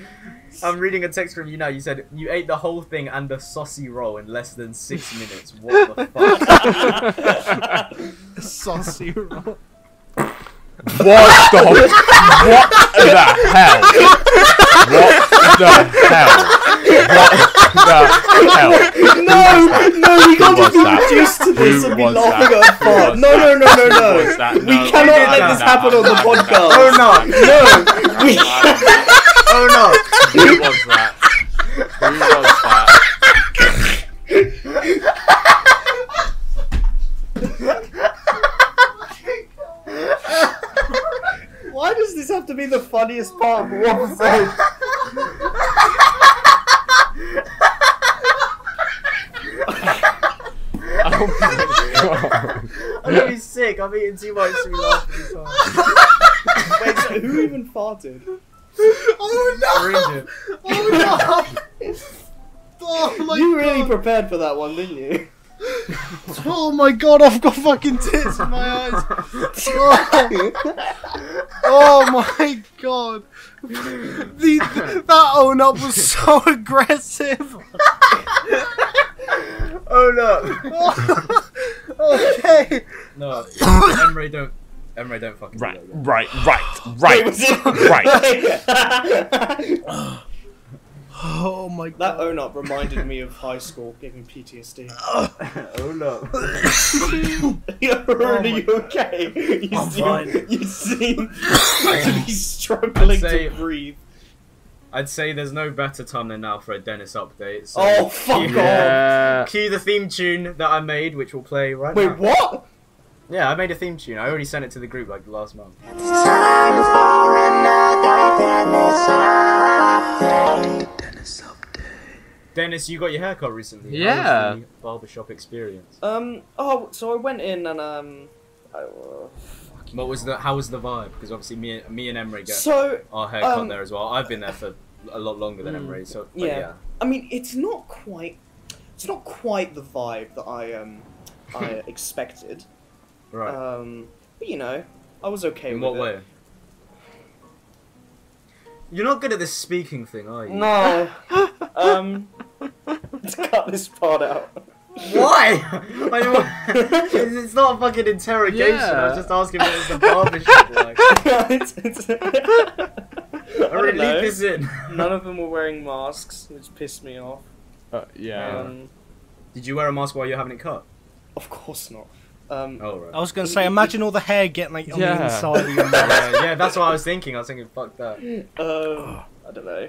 I'm reading a text from you now. You said you ate the whole thing and a saucy roll in less than 6 minutes. What the fuck? Saucy roll. What the hell? What the hell? No, we can't just be reduced to this and be laughing at a fart. No. We cannot let this happen on the podcast. Oh no! No, we Oh no! Who was that? Who was that? Why does this have to be the funniest part of one episode? Oh my god. I'm gonna be sick. I'm eating too much to be laughing this time. Wait, so who even farted? Oh no! Oh no! Oh my You god! really prepared for that one, didn't you? Oh my god, I've got fucking tears in my eyes. Oh my god. That own up was so aggressive. Oh no! Okay. No, Emery don't fucking Right, do that. right. Oh my That god. own up reminded me of high school, giving PTSD. Oh no! Are you okay? I'm fine. You seem to be struggling I'd say- to breathe. I'd say there's no better time than now for a Denis update. So Oh, fuck cue, off! Yeah. Cue the theme tune that I made, which will play right now. Wait, what? Yeah, I made a theme tune. I already sent it to the group like last month. Denis, you got your haircut recently. Yeah. How was the barbershop experience? Oh, so I went in and What was the? How was the vibe? Because obviously me and Emery get so our haircut there as well. I've been there for a lot longer than Emery, so but yeah. yeah. I mean, it's not quite the vibe that I expected. Right. But you know, I was okay In with what it. way? You're not good at this speaking thing, are you? No. Let's cut this part out. Why? It's not a fucking interrogation. I was Yeah. just asking what was the barbershop like. I Alright, don't know. leave this in. None of them were wearing masks, which pissed me off. Yeah. Did you wear a mask while you're having it cut? Of course not. Oh right. I was gonna say, imagine all the hair getting like on the Yeah. inside of your mouth. Yeah, that's what I was thinking. I was thinking, fuck that. I don't know.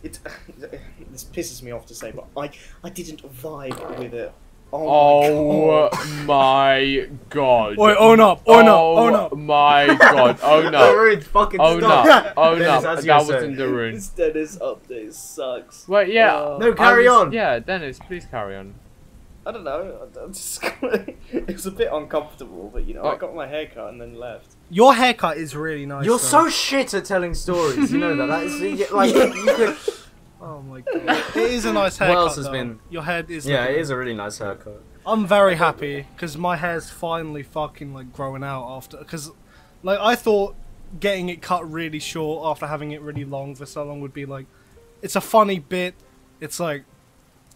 This pisses me off to say, but I didn't vibe with it. Oh my god. Oi, own up, own up, own up. Oh my god. Oh no. Rude, fucking Oh stop. no. Oh Dennis, no. as you That were wasn't the rune. This Dennis update sucks. Wait, yeah. No, carry on. Yeah, Dennis, please carry on. I don't know. I'm just it was a bit uncomfortable, but you know, I Oh. got my hair cut and then left. Your haircut is really nice. You're though. so shit at telling stories. You know that. That is like you could. Oh my god. It is a nice haircut. else has though. been- Your head is. Yeah, looking- it is a really nice haircut. I'm very happy because my hair's finally fucking like growing out after. Because, like, I thought getting it cut really short after having it really long for so long would be like, it's a funny bit. It's like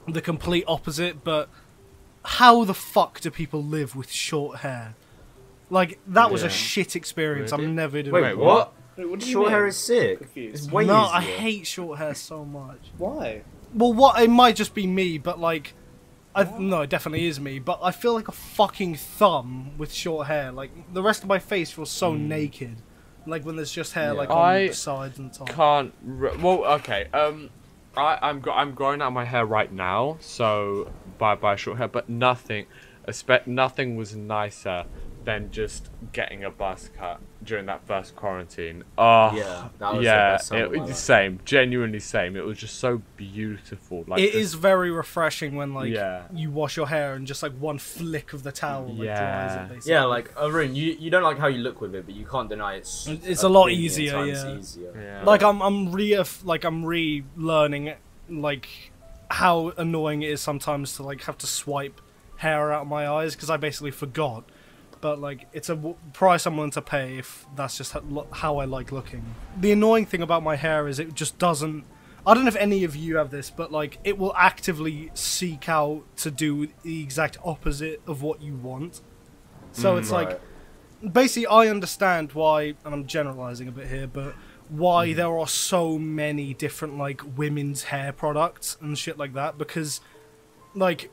the complete opposite. But how the fuck do people live with short hair? Like that was a Yeah. shit experience. Really? I'm never doing. Wait, it. what? Wait, what do you Short mean? hair is sick. Confused. It's way No, easier. I hate short hair so much. Why? Well, what it might just be me, but like, no, it definitely is me. But I feel like a fucking thumb with short hair. Like the rest of my face feels so naked. Like when there's just hair Yeah. like on the sides and top. Can't. Well, okay. I'm growing out my hair right now, so by short hair, but nothing was nicer than just getting a buzz cut during that first quarantine. Oh, Yeah, that was yeah, the best time of my life. same, genuinely same. It was just so beautiful. Like It this- is very refreshing when like Yeah. you wash your hair and just like one flick of the towel like dries Yeah. it. Basically. Yeah, like Arun, you don't like how you look with it, but you can't deny it's It's a lot billion easier, times yeah. easier. Yeah. Like I'm relearning like how annoying it is sometimes to like have to swipe hair out of my eyes because I basically forgot. But like it's a price I'm willing to pay if that's just how I like looking. The annoying thing about my hair is it just doesn't. I don't know if any of you have this, but like it will actively seek out to do the exact opposite of what you want. So it's like Right. basically, I understand why, and I'm generalizing a bit here, but why there are so many different, like, women's hair products and shit like that, because, like,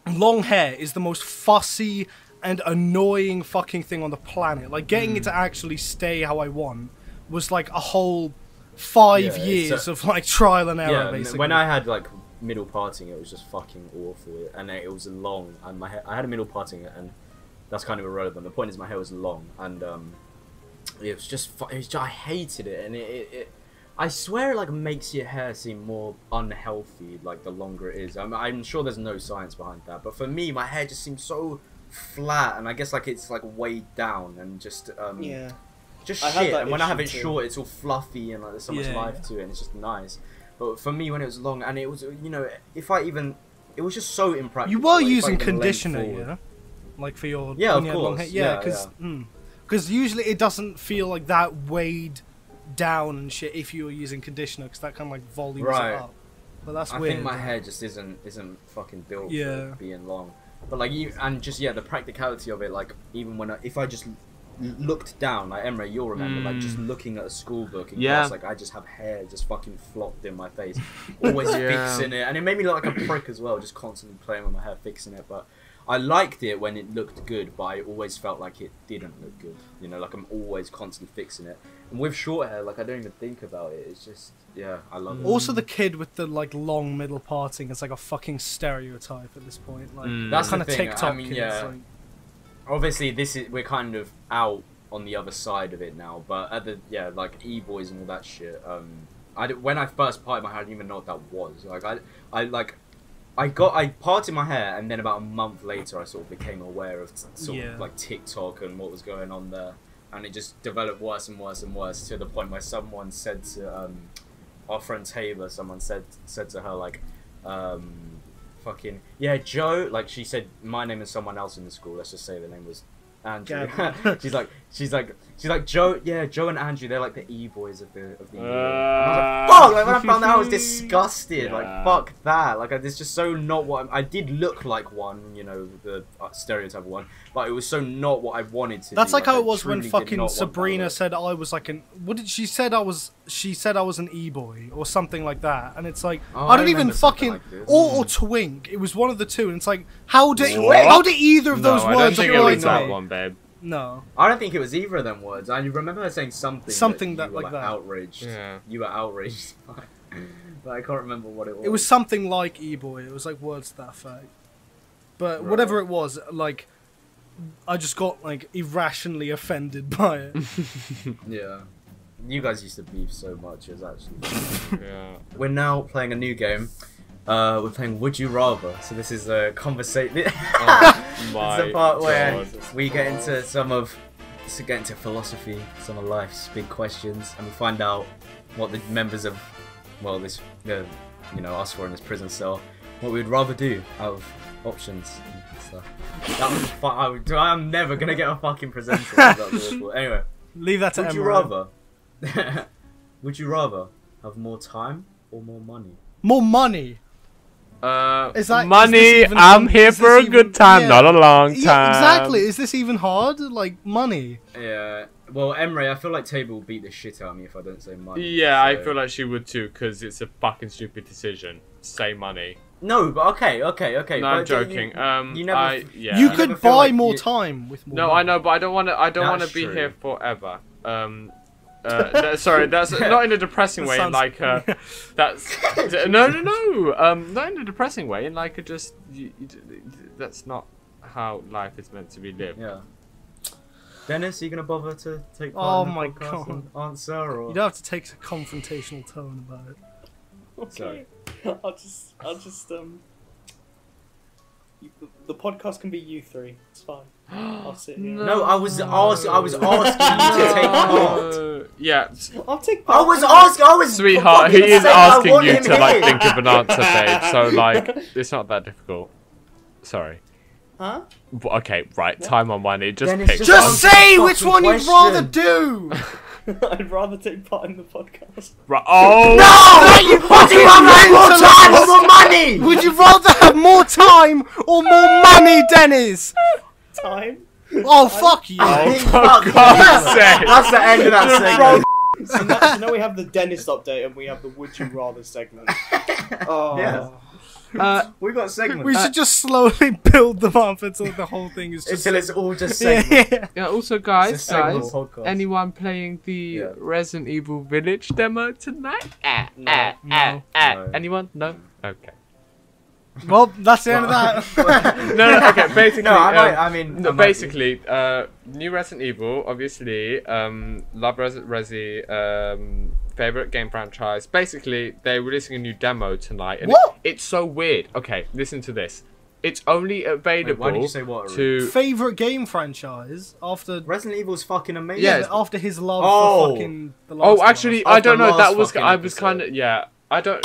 long hair is the most fussy and annoying fucking thing on the planet. Like, getting it to actually stay how I want was, like, a whole 5 years of, like, trial and error, basically. When I had, like, middle parting, it was just fucking awful, and it was long, and my hair, I had a middle parting, and that's kind of irrelevant. The point is my hair was long, and it was just, I hated it, and it I swear it, like, makes your hair seem more unhealthy, like, the longer it is. I'm sure there's no science behind that, but for me, my hair just seems so flat, and I guess, like, it's, like, weighed down, and just, just shit, and when I have it short, it's all fluffy, and, like, there's so much life to it, and it's just nice. But for me, when it was long, and it was, you know, if I even, it was just so impractical. You were using conditioner, yeah? Like, for your, of course. Long hair? Yeah, because usually it doesn't feel like that weighed down and shit if you were using conditioner, because that kind of, like, volumes it up. But that's weird. I think my hair just isn't fucking built for being long. But, like, the practicality of it, like, even when if I just looked down, like, Emre, you'll remember, like, just looking at a school book in class, like, I just have hair just fucking flopped in my face, always fixing it, and it made me look like a prick as well, just constantly playing with my hair, fixing it. But I liked it when it looked good, but I always felt like it didn't look good, you know, like, I'm always constantly fixing it. And with short hair, like, I don't even think about it, it's just, I love it. Also, the kid with the, like, long middle parting is, like, a fucking stereotype at this point. Like, that's kind the of thing. TikTok I mean, kids, like... Obviously, we're kind of out on the other side of it now, but at the like e-boys and all that shit. When I first parted my hair, I didn't even know what that was. Like, I parted my hair, and then about a month later, I sort of became aware of sort of like TikTok and what was going on there, and it just developed worse and worse and worse to the point where someone said to our friend Taylor, someone said to her, like, fucking Joe, like, she said my name and someone else in the school, let's just say the name was Andrew. she's like Joe and Andrew, they're like the e-boys of the year. And I was like, fuck, like, when I found that, I was disgusted. Like, fuck that, like, it's just so not what I did look like one, you know, the stereotype one, but it was so not what I wanted to That's do. like how it was when fucking Sabrina said I was like she said I was an e-boy or something like that, and it's like, I don't even fucking like or twink, it was one of the two, and it's like, how did either of those words apply to me? One, babe. No, I don't think it was either of them words. I remember her saying something that like that. Outraged. Yeah. You were outraged. But I can't remember what it was. It was something like e-boy. It was like words to that effect. But whatever it was, like, I just got, like, irrationally offended by it. Yeah. You guys used to beef so much. It was actually We're now playing a new game. We're playing Would You Rather. So this is a conversation. This is the part where we get into philosophy, some of life's big questions, and we find out what the members of, well, this, you know, us four in this prison cell, what we'd rather do out of options and stuff. That was fun. I'm never gonna get a fucking presenter. That was awful. Anyway, leave that to Emma. Would you rather have more time or more money? More money. Money. I'm here for a good time, not a long time. Yeah, exactly. Is this even hard? Like, money. Yeah. Well, Emre, I feel like Table will beat the shit out of me if I don't say money. Yeah, so. I feel like she would too, because it's a fucking stupid decision. Say money. No, but okay. No, I'm joking. You could buy more time with more. No, money. I know, but I don't want to. I don't want to be here forever. Sorry, that's not in a depressing way. Like, that's no. Not in a depressing way. In like that's not how life is meant to be lived. Yeah. Dennis, are you gonna bother to take part in the podcast and answer? Or? You don't have to take a confrontational tone about it. Okay. Sorry. I'll just the podcast can be you three. It's fine. I'll sit here. No, I was asking you to take part. Yeah. I'll take part. I was Sweetheart, he is asking you to like think of an answer, babe. So like, it's not that difficult. Sorry. Huh? Okay, right. Time on money. Just Dennis, pick. Just say which one you'd rather do. I'd rather take part in the podcast. Right. Oh no! Would you rather have more time or more money? Would you rather have more time or more money, Dennis? Time? Oh, fuck you! Oh, for God's sake! That's the end of that segment. So now we have the Denis update and we have the Would You Rather segment. Oh. Yeah. We've got segments. We should just slowly build them up until the whole thing is just... Until it's all just segments. Yeah. Yeah, also, It's a guys, segment podcast. anyone playing the Resident Evil Village demo tonight? No. No. Anyone? No? Okay. Well, that's the end of that. No, okay, basically... No, I mean... No, basically, new Resident Evil, obviously, love Resi, favorite game franchise. Basically, they're releasing a new demo tonight, and it's so weird. Okay, listen to this. It's only available why did you say what? to... Favorite game franchise after... Resident Evil's fucking amazing. Yeah, after his love for fucking The Last Oh, of Us. actually, I don't know. After That last was... fucking I was episode. kind of... Yeah, I don't...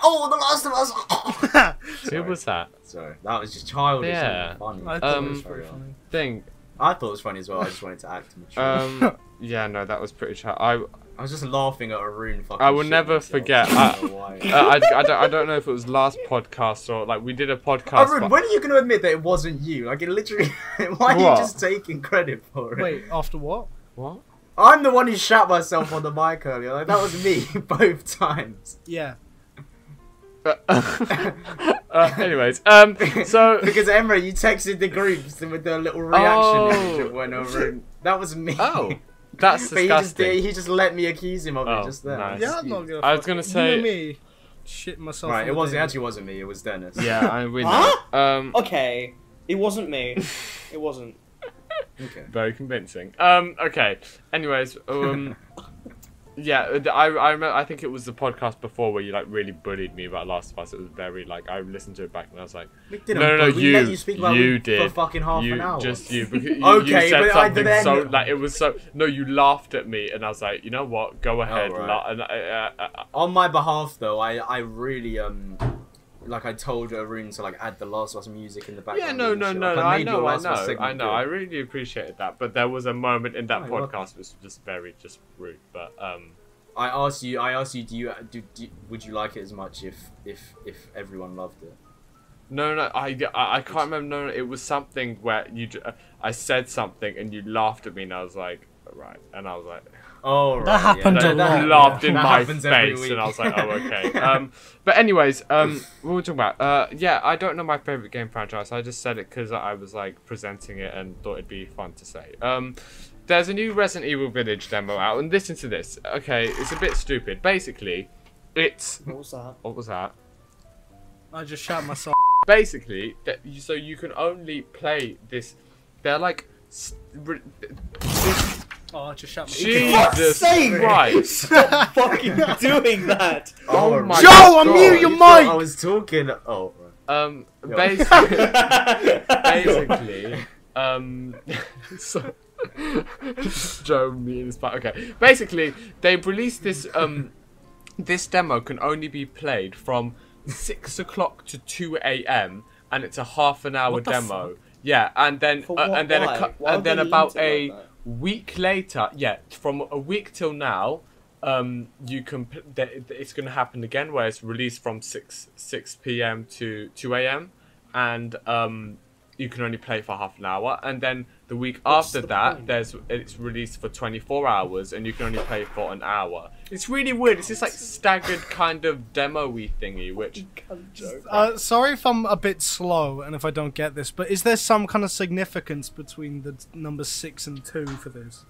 Oh, The Last of Us! Who was that? Sorry, that was just childish. Yeah. And funny. I thought it was pretty funny. Thing. I thought it was funny as well. I just wanted to act mature. Yeah, no, that was pretty I was just laughing at Arun fucking I will shit never himself. forget. I don't know why. I don't know if it was last podcast or like we did a podcast. Arun, but- when are you going to admit that it wasn't you? Like, it literally... Why are you What? just taking credit for it? Wait, after what? What? I'm the one who shat myself on the mic earlier. Like, that was me both times. Yeah. Anyways, so Because Emre, you texted the groups with the little reaction image Oh. that went over. That was me. oh, that's But disgusting. he just let me accuse him of Oh, it just there. nice. Yeah, I'm not gonna... I was gonna say- You and me shitting myself Right, on it the wasn't day. actually wasn't me. It was Dennis. Yeah, I we know. Okay, it wasn't me. It wasn't. Okay. Very convincing. Okay. Anyways, yeah, I remember. I think it was the podcast before where you like really bullied me about Last of Us. It was very like I listened to it back and I was like, We didn't. no, but we you, let you speak about you it did. for fucking half you, an hour. Just you. Because you, Okay, you said but I something then- so like it was so. No, you laughed at me and I was like, you know what? Go ahead. right. And On my behalf, though, I really like I told Arun to like add the Last of Us music in the background. yeah, no. and shit. Like, I made your know. Last of Us segment I good. really appreciated that. But there was a moment in that Oh, you're podcast which was just very just rude. But I asked you, would you like it as much if everyone loved it? No, I can't remember. No, it was something where I said something and you laughed at me, and I was like, right, and I was like, Oh, right. That happened yeah. a lot. you laughed in That my happens every face, week. and I was like, oh, okay. But anyways, what were we talking about? Yeah, I don't know my favorite game franchise. I just said it because I was like presenting it and thought it'd be fun to say. There's a new Resident Evil Village demo out, and listen to this. Okay, it's a bit stupid. Basically, it's What was that? what was that? I just shat myself. Basically, so you can only play this. They're like. Oh, I just shat myself. Jesus sake! Christ! Stop fucking doing that! Oh my Joe, God. unmute your You thought mic! I was talking. Oh, right. Basically, so, Joe me in his back. Okay, basically, they've released this. This demo can only be played from 6 o'clock to 2 a.m. and it's a half an hour What the demo. Yeah, and then For what? and then Why? Why and then would they about limit it a like week later, yeah, from a week till now, you can. It's going to happen again, where it's released from 6 p.m. to 2 a.m. and you can only play for half an hour, and then the week after the that, point? it's released for 24 hours, and you can only play for an hour. It's really weird. It's this like staggered kind of demo-y thingy, which Sorry if I'm a bit slow and if I don't get this, but is there some kind of significance between the numbers 6 and 2 for this?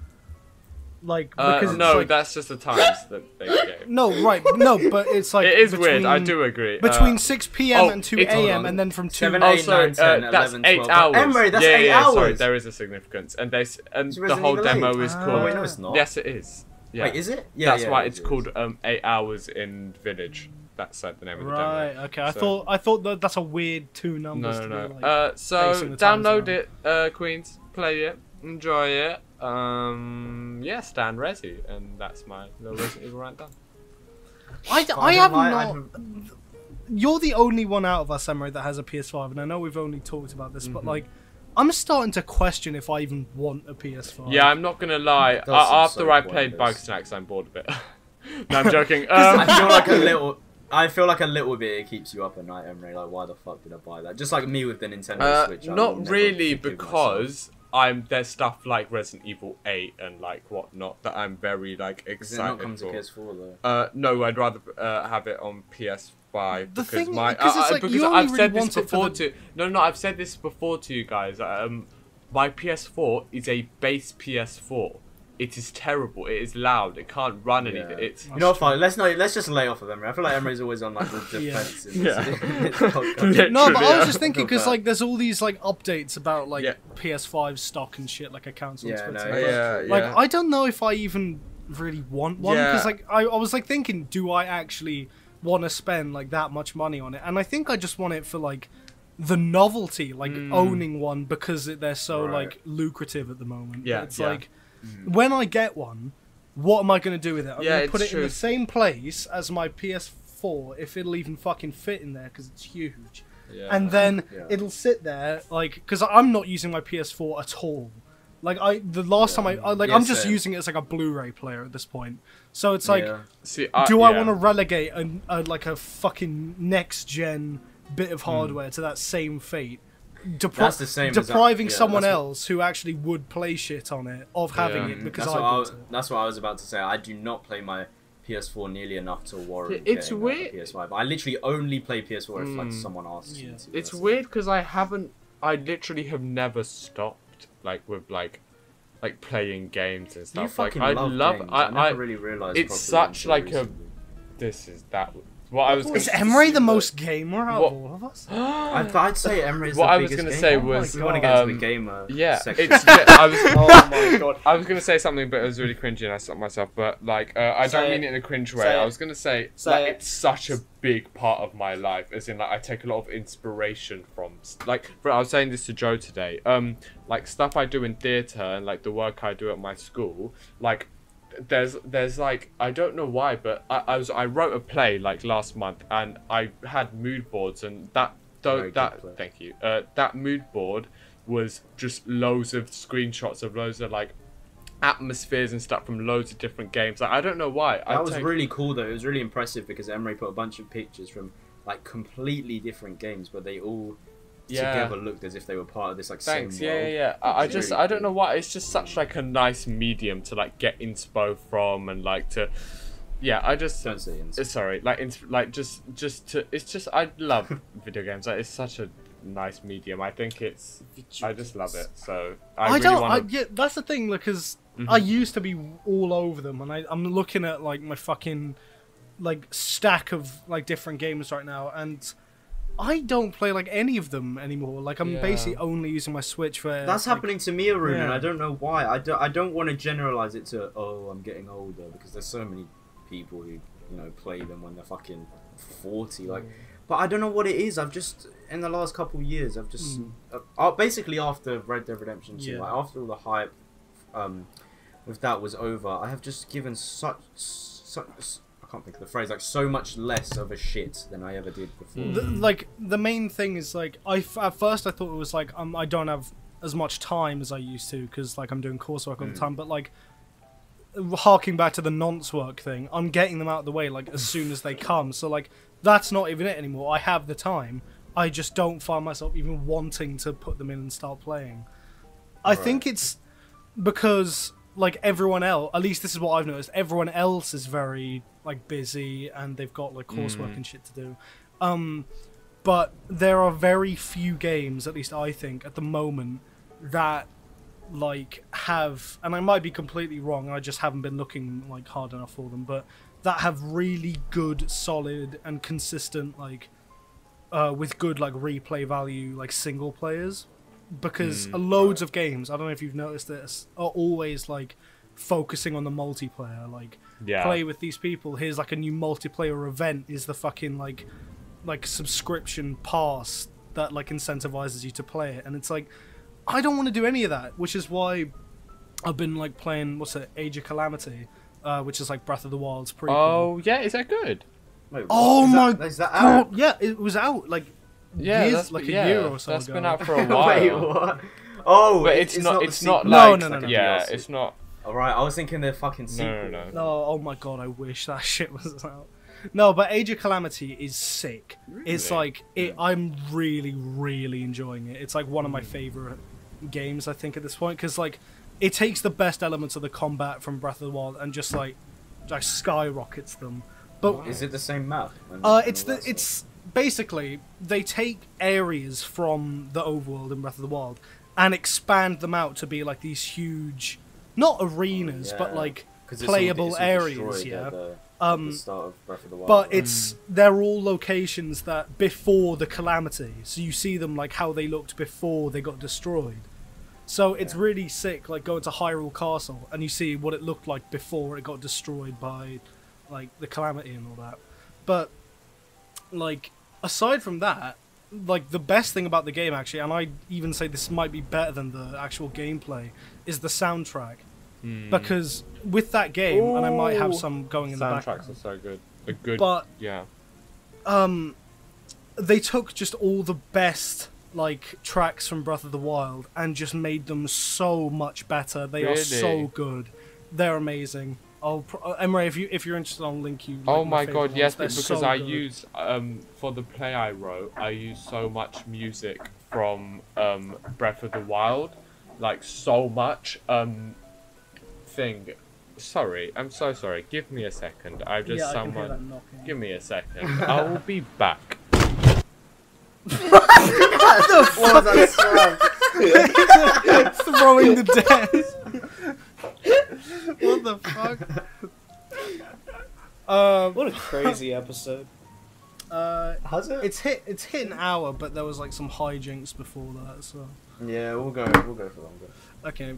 Like, because it's no, like... that's just the times that they gave. No, right, no, but it's like... It is weird. I do agree. Between 6 p.m. oh, and 2 it's- hold a.m. on. and then from 2... 7, Oh, 8, sorry, 9, 10, that's 11, 8 12. hours. Emery, that's yeah, 8 yeah, hours. Sorry, there is a significance, and the Resident whole Evil demo 8. is Ah. called. Oh, wait, no, it's not. Yes, it is. Yeah. Wait, is it? Yeah, That's yeah, why it it's is. called 8 hours in Village. That's like the name of the Right, demo. okay. So- I thought that that's a weird 2 numbers No, to no, be no. like... So basing the times download around. it, Queens. Play it. Enjoy it. Yeah, Stan Resi, and that's my little Resident Evil rant done. I have not... You're the only one out of us, Emery, that has a PS5, and I know we've only talked about this, but like, I'm starting to question if I even want a PS5. Yeah, I'm not gonna lie. That seems After so I played Bug pointless. Snacks, I'm bored of it. No, I'm joking. I feel like a little bit it keeps you up at night, Emre. Like, why the fuck did I buy that? Just like me with the Nintendo Switch. I will Not never really, forgive because there's stuff like Resident Evil 8 and like whatnot that I'm very like Does it not excited come to for. PS4 though? No, I'd rather have it on PS5 The because thing- my because it's like, because you only I've really said this want it for before the- to no, I've said this before to you guys. My PS4 is a base PS4. It is terrible. It is loud. It can't run anything. It's You know what? Fine. Let's just lay off of Emery. I feel like Emery's always on like the defense. in this podcast. No, but I was yeah. just thinking because Go like there's all these like updates about like Yeah. PS5 stock and shit, like accounts on Yeah, Twitter. no, but, yeah, like yeah. I don't know if I even really want one Yeah. because like I was like thinking, do I actually want to spend like that much money on it? And I think I just want it for like the novelty, like owning one because they're so Right. like lucrative at the moment. Yeah, It's yeah. like when I get one, what am I going to do with it? I'm Yeah, going to it's put it in true. the same place as my PS4 if it'll even fucking fit in there because it's huge. Yeah. And then Yeah. it'll sit there like because I'm not using my PS4 at all. Like the last time I like Yeah, I'm just same. using it as like a Blu-ray player at this point. So it's like, Yeah. See, do I yeah. want to relegate like a fucking next gen bit of hardware to that same fate? That's the same as that- depriving yeah, someone that's what- else who actually would play shit on it of having Yeah. it because That's I what bought it. that's what I was about to say. I do not play my PS4 nearly enough to warrant It's getting weird. a PS5. I literally only play PS4 if like someone asks me to. It's That's weird because I literally have never stopped like with like playing games and You stuff. Like fucking I love love games. I never really realized. it's such like a this is that what I was Is gonna Emery the most gamer out of What- all of us? I'd say Emery is What the I was biggest gonna gamer. say Oh my was, God. We want to get into the um, gamer yeah, section. it's I was Oh my god. I was gonna say something, but it was really cringy, and I stopped myself. But like, I Say don't mean it. it in a cringe way. Say I it. was gonna say, Say like, it. it's such a big part of my life. As in, like, I take a lot of inspiration from, like, I was saying this to Joe today. Like stuff I do in theatre and like the work I do at my school. Like, there's like I don't know why, but I wrote a play like last month, and I had mood boards, and Very good play. thank you. That mood board was just loads of screenshots of loads of like atmospheres and stuff from loads of different games. Like I don't know why. That was really cool though. It was really impressive because Emery put a bunch of pictures from like completely different games, but they all together looked as if they were part of this like Thanks. same Yeah, world. yeah, yeah. I It's just really I don't cool. know why. It's just such like a nice medium to like get inspo from and like to. Yeah, I just. Don't say inspo. Sorry, like just to. It's just I love video games. Like it's such a nice medium. I think it's. I just love it. So I really don't. want to. Yeah, that's the thing, because I used to be all over them, and I'm looking at like my fucking like stack of like different games right now, and I don't play like any of them anymore. Like I'm Yeah. basically only using my Switch for. That's like, happening to me, Arun, and yeah. I don't know why. I don't want to generalize it to I'm getting older because there's so many people who play them when they're fucking 40. Like, but I don't know what it is. I've just in the last couple of years, I've just basically after Red Dead Redemption 2, Yeah. like after all the hype, with that was over, I have just given such I can't think of the phrase, like so much less of a shit than I ever did before. Like the main thing is like at first I thought it was like I don't have as much time as I used to because like I'm doing coursework all the time, but like harking back to the nonce work thing, I'm getting them out of the way like as soon as they come. So like that's not even it anymore. I have the time. I just don't find myself even wanting to put them in and start playing. I think it's because like everyone else, at least this is what I've noticed, everyone else is very like busy and they've got like coursework and shit to do. But there are very few games, at least I think, at the moment that like have, and I might be completely wrong, I just haven't been looking like hard enough for them, but that have really good, solid and consistent like with good like replay value like single players. Because loads of games, I don't know if you've noticed this, are always like focusing on the multiplayer. Like, play with these people. Here's like a new multiplayer event. Is the fucking like subscription pass that like incentivizes you to play it? And it's like, I don't want to do any of that. Which is why I've been like playing Age of Calamity, which is like Breath of the Wild's prequel. Oh yeah, is that good? Wait, Oh is my is that out? god! Yeah, it was out like Yeah, years, that's like yeah, a year or so That's ago. been out for a while. Wait, what? Oh, But it's not. the It's not sequel. No, like. no, no, no. Yeah, DLC. it's not. Alright, I was thinking they're fucking sequel. No. No, oh my god, I wish that shit was out. No, but Age of Calamity is sick. It's like I'm really, really enjoying it. It's like one of my favorite games, I think, at this point, because like it takes the best elements of the combat from Breath of the Wild and just like skyrockets them. But Is it the same map? it's basically they take areas from the overworld in Breath of the Wild and expand them out to be like these huge, not arenas, but like playable areas. Yeah. The start of Breath of the Wild. But they're all locations that before the calamity, so you see them like how they looked before they got destroyed. So it's really sick, like going to Hyrule Castle and you see what it looked like before it got destroyed by like the calamity and all that. But like aside from that, like the best thing about the game actually, and I even say this might be better than the actual gameplay, is the soundtrack. Because with that game, and I might have some going in the background. Soundtracks are so good. But yeah. They took just all the best like tracks from Breath of the Wild and just made them so much better. They are so good. They're amazing. Emre, if you're interested, I'll link you. Like, oh my god, ones. yes, They're because so I good. use for the play I wrote, I used so much music from Breath of the Wild, like so much thing. Sorry, I'm so sorry. Give me a second. I just I can hear that knocking. Give me a second. I will be back. What was that slam? Throwing the desk. What the fuck? What a crazy episode. Has it? It's hit an hour, but there was like some hijinks before that. So Yeah, we'll go for longer. okay.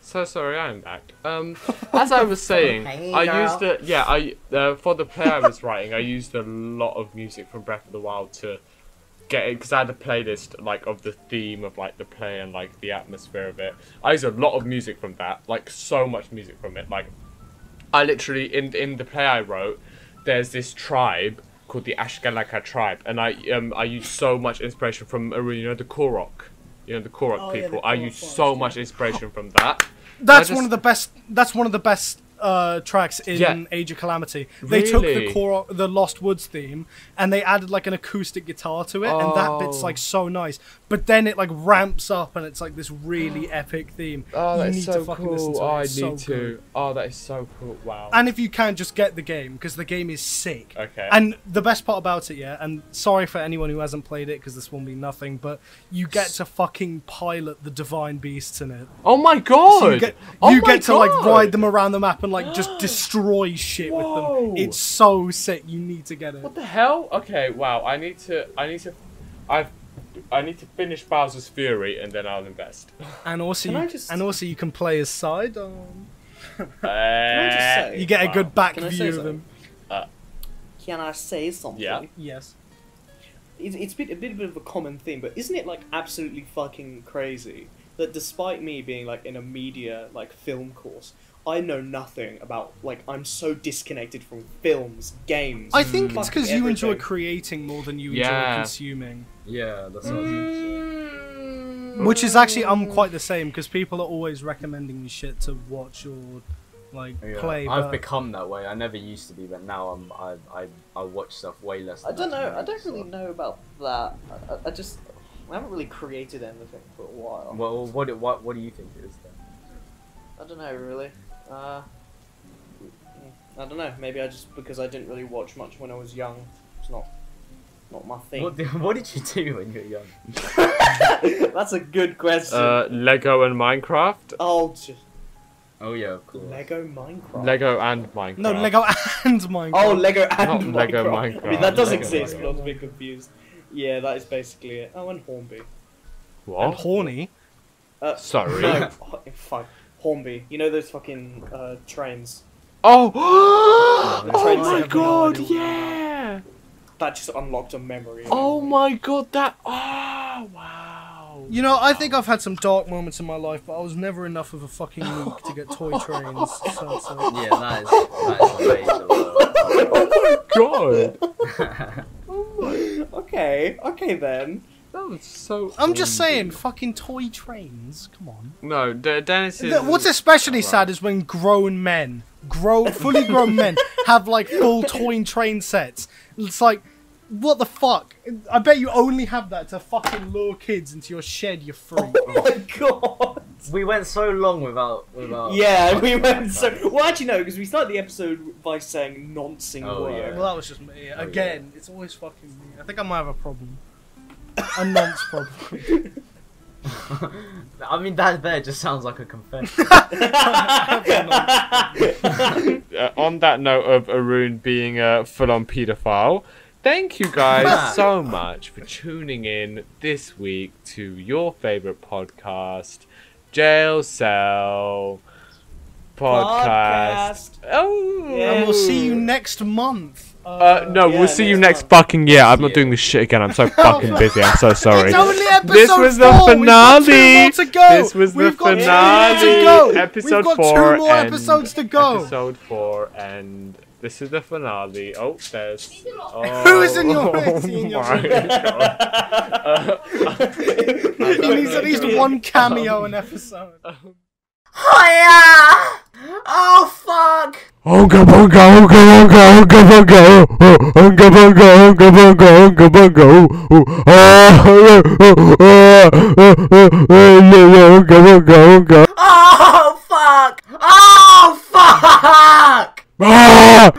So sorry, I'm back. As I was saying, for the play I was writing, I used a lot of music from Breath of the Wild to get it, because I had a playlist like of the theme of like the play and like the atmosphere of it. I used a lot of music from that, like so much music from it. Like I literally in the play I wrote, there's this tribe called the Ashgalaka tribe, and I used so much inspiration from the Korok. The Korok people. I used so much inspiration from that. That's one of the best. That's one of the best tracks in Age of Calamity. They took the Lost Woods theme and they added like an acoustic guitar to it, and that bit's like so nice. But then it like ramps up and it's like this really epic theme. Oh, that's so fucking listen to cool. it. I It's need so to. good. Oh, that is so cool. Wow. And if you can, just get the game, because the game is sick. Okay. And the best part about it, and sorry for anyone who hasn't played it, because this will mean nothing, but you get to fucking pilot the divine beasts in it. Oh my god! So you get to like ride them around the map and like just destroy shit with them. It's so sick. You need to get it. What the hell? Okay, wow. I need to finish Bowser's Fury and then I'll invest. And also, you can play as Sidon. Can I just say? You get a good back Can I say view of something? them. Can I say something? Yeah. Yes. It's a bit of a common theme, but isn't it like absolutely fucking crazy that despite me being like in a media like film course, I know nothing about, like, I'm so disconnected from films, games. I think it's because you enjoy everything. creating more than you enjoy consuming. Yeah, that's what I was gonna say. Which is actually, I'm quite the same, because people are always recommending me shit to watch or, like, play. I've but become that way. I never used to be, but now I watch stuff way less. I don't know. I don't really know about that. I haven't really created anything for a while. Well, what do you think it is then? I don't know really. I don't know. Maybe because I didn't really watch much when I was young. It's not my thing. What did you do when you were young? That's a good question. Lego and Minecraft. Oh yeah, of course. Lego Minecraft. Lego and Minecraft. No, Lego and Minecraft. Oh, Lego and Not Minecraft. Lego I mean, Minecraft. that does Lego exist, Minecraft. but I was a bit confused. Yeah, that is basically it. Oh, and Hornby. And What? horny. Sorry. No, fuck. Hornby. You know those fucking trains? Oh! The Oh trains my have god, no idea. yeah! That just unlocked a memory. Oh my god, that. Oh, wow. You know, I think I've had some dark moments in my life, but I was never enough of a fucking mook to get toy trains. So, Yeah, that is amazing. God! Okay then. That was so. I'm just saying, fucking toy trains. Come on. No, Dennis is. What's especially sad is when grown men fully grown men have like full toy train sets. It's like, what the fuck? I bet you only have that to fucking lure kids into your shed, you freak. Oh my god. We went so long without. Yeah, we went so. Well, actually, no, because we started the episode by saying noncing Oh, words. yeah. Well, that was just me. Again, it's always fucking me. I think I might have a problem. A nonce problem. I mean, that there just sounds like a confession. On that note of Arun being a full-on paedophile, thank you guys so much for tuning in this week to your favorite podcast, Jail Cell Podcast. Oh, Yeah. And we'll see you next month. no, Yeah, we'll see you next next fucking year. I'm not doing this shit again. I'm so fucking busy. I'm so sorry. It's only episode This was the 4. finale. We've got 2 more to go. This was the We've got 2 finale. more to go. Episode We've got 4 2 more and episodes to go. Episode 4, and this is the finale. Oh, there's. Oh, Who is in your is he in your my God. He needs at least 1 cameo an episode. Oh yeah! Oh fuck! Onga bunga, onga bunga, onga bunga, onga bunga, onga bunga, onga bunga, onga bunga, onga. Oh fuck! Oh fuck! Ah!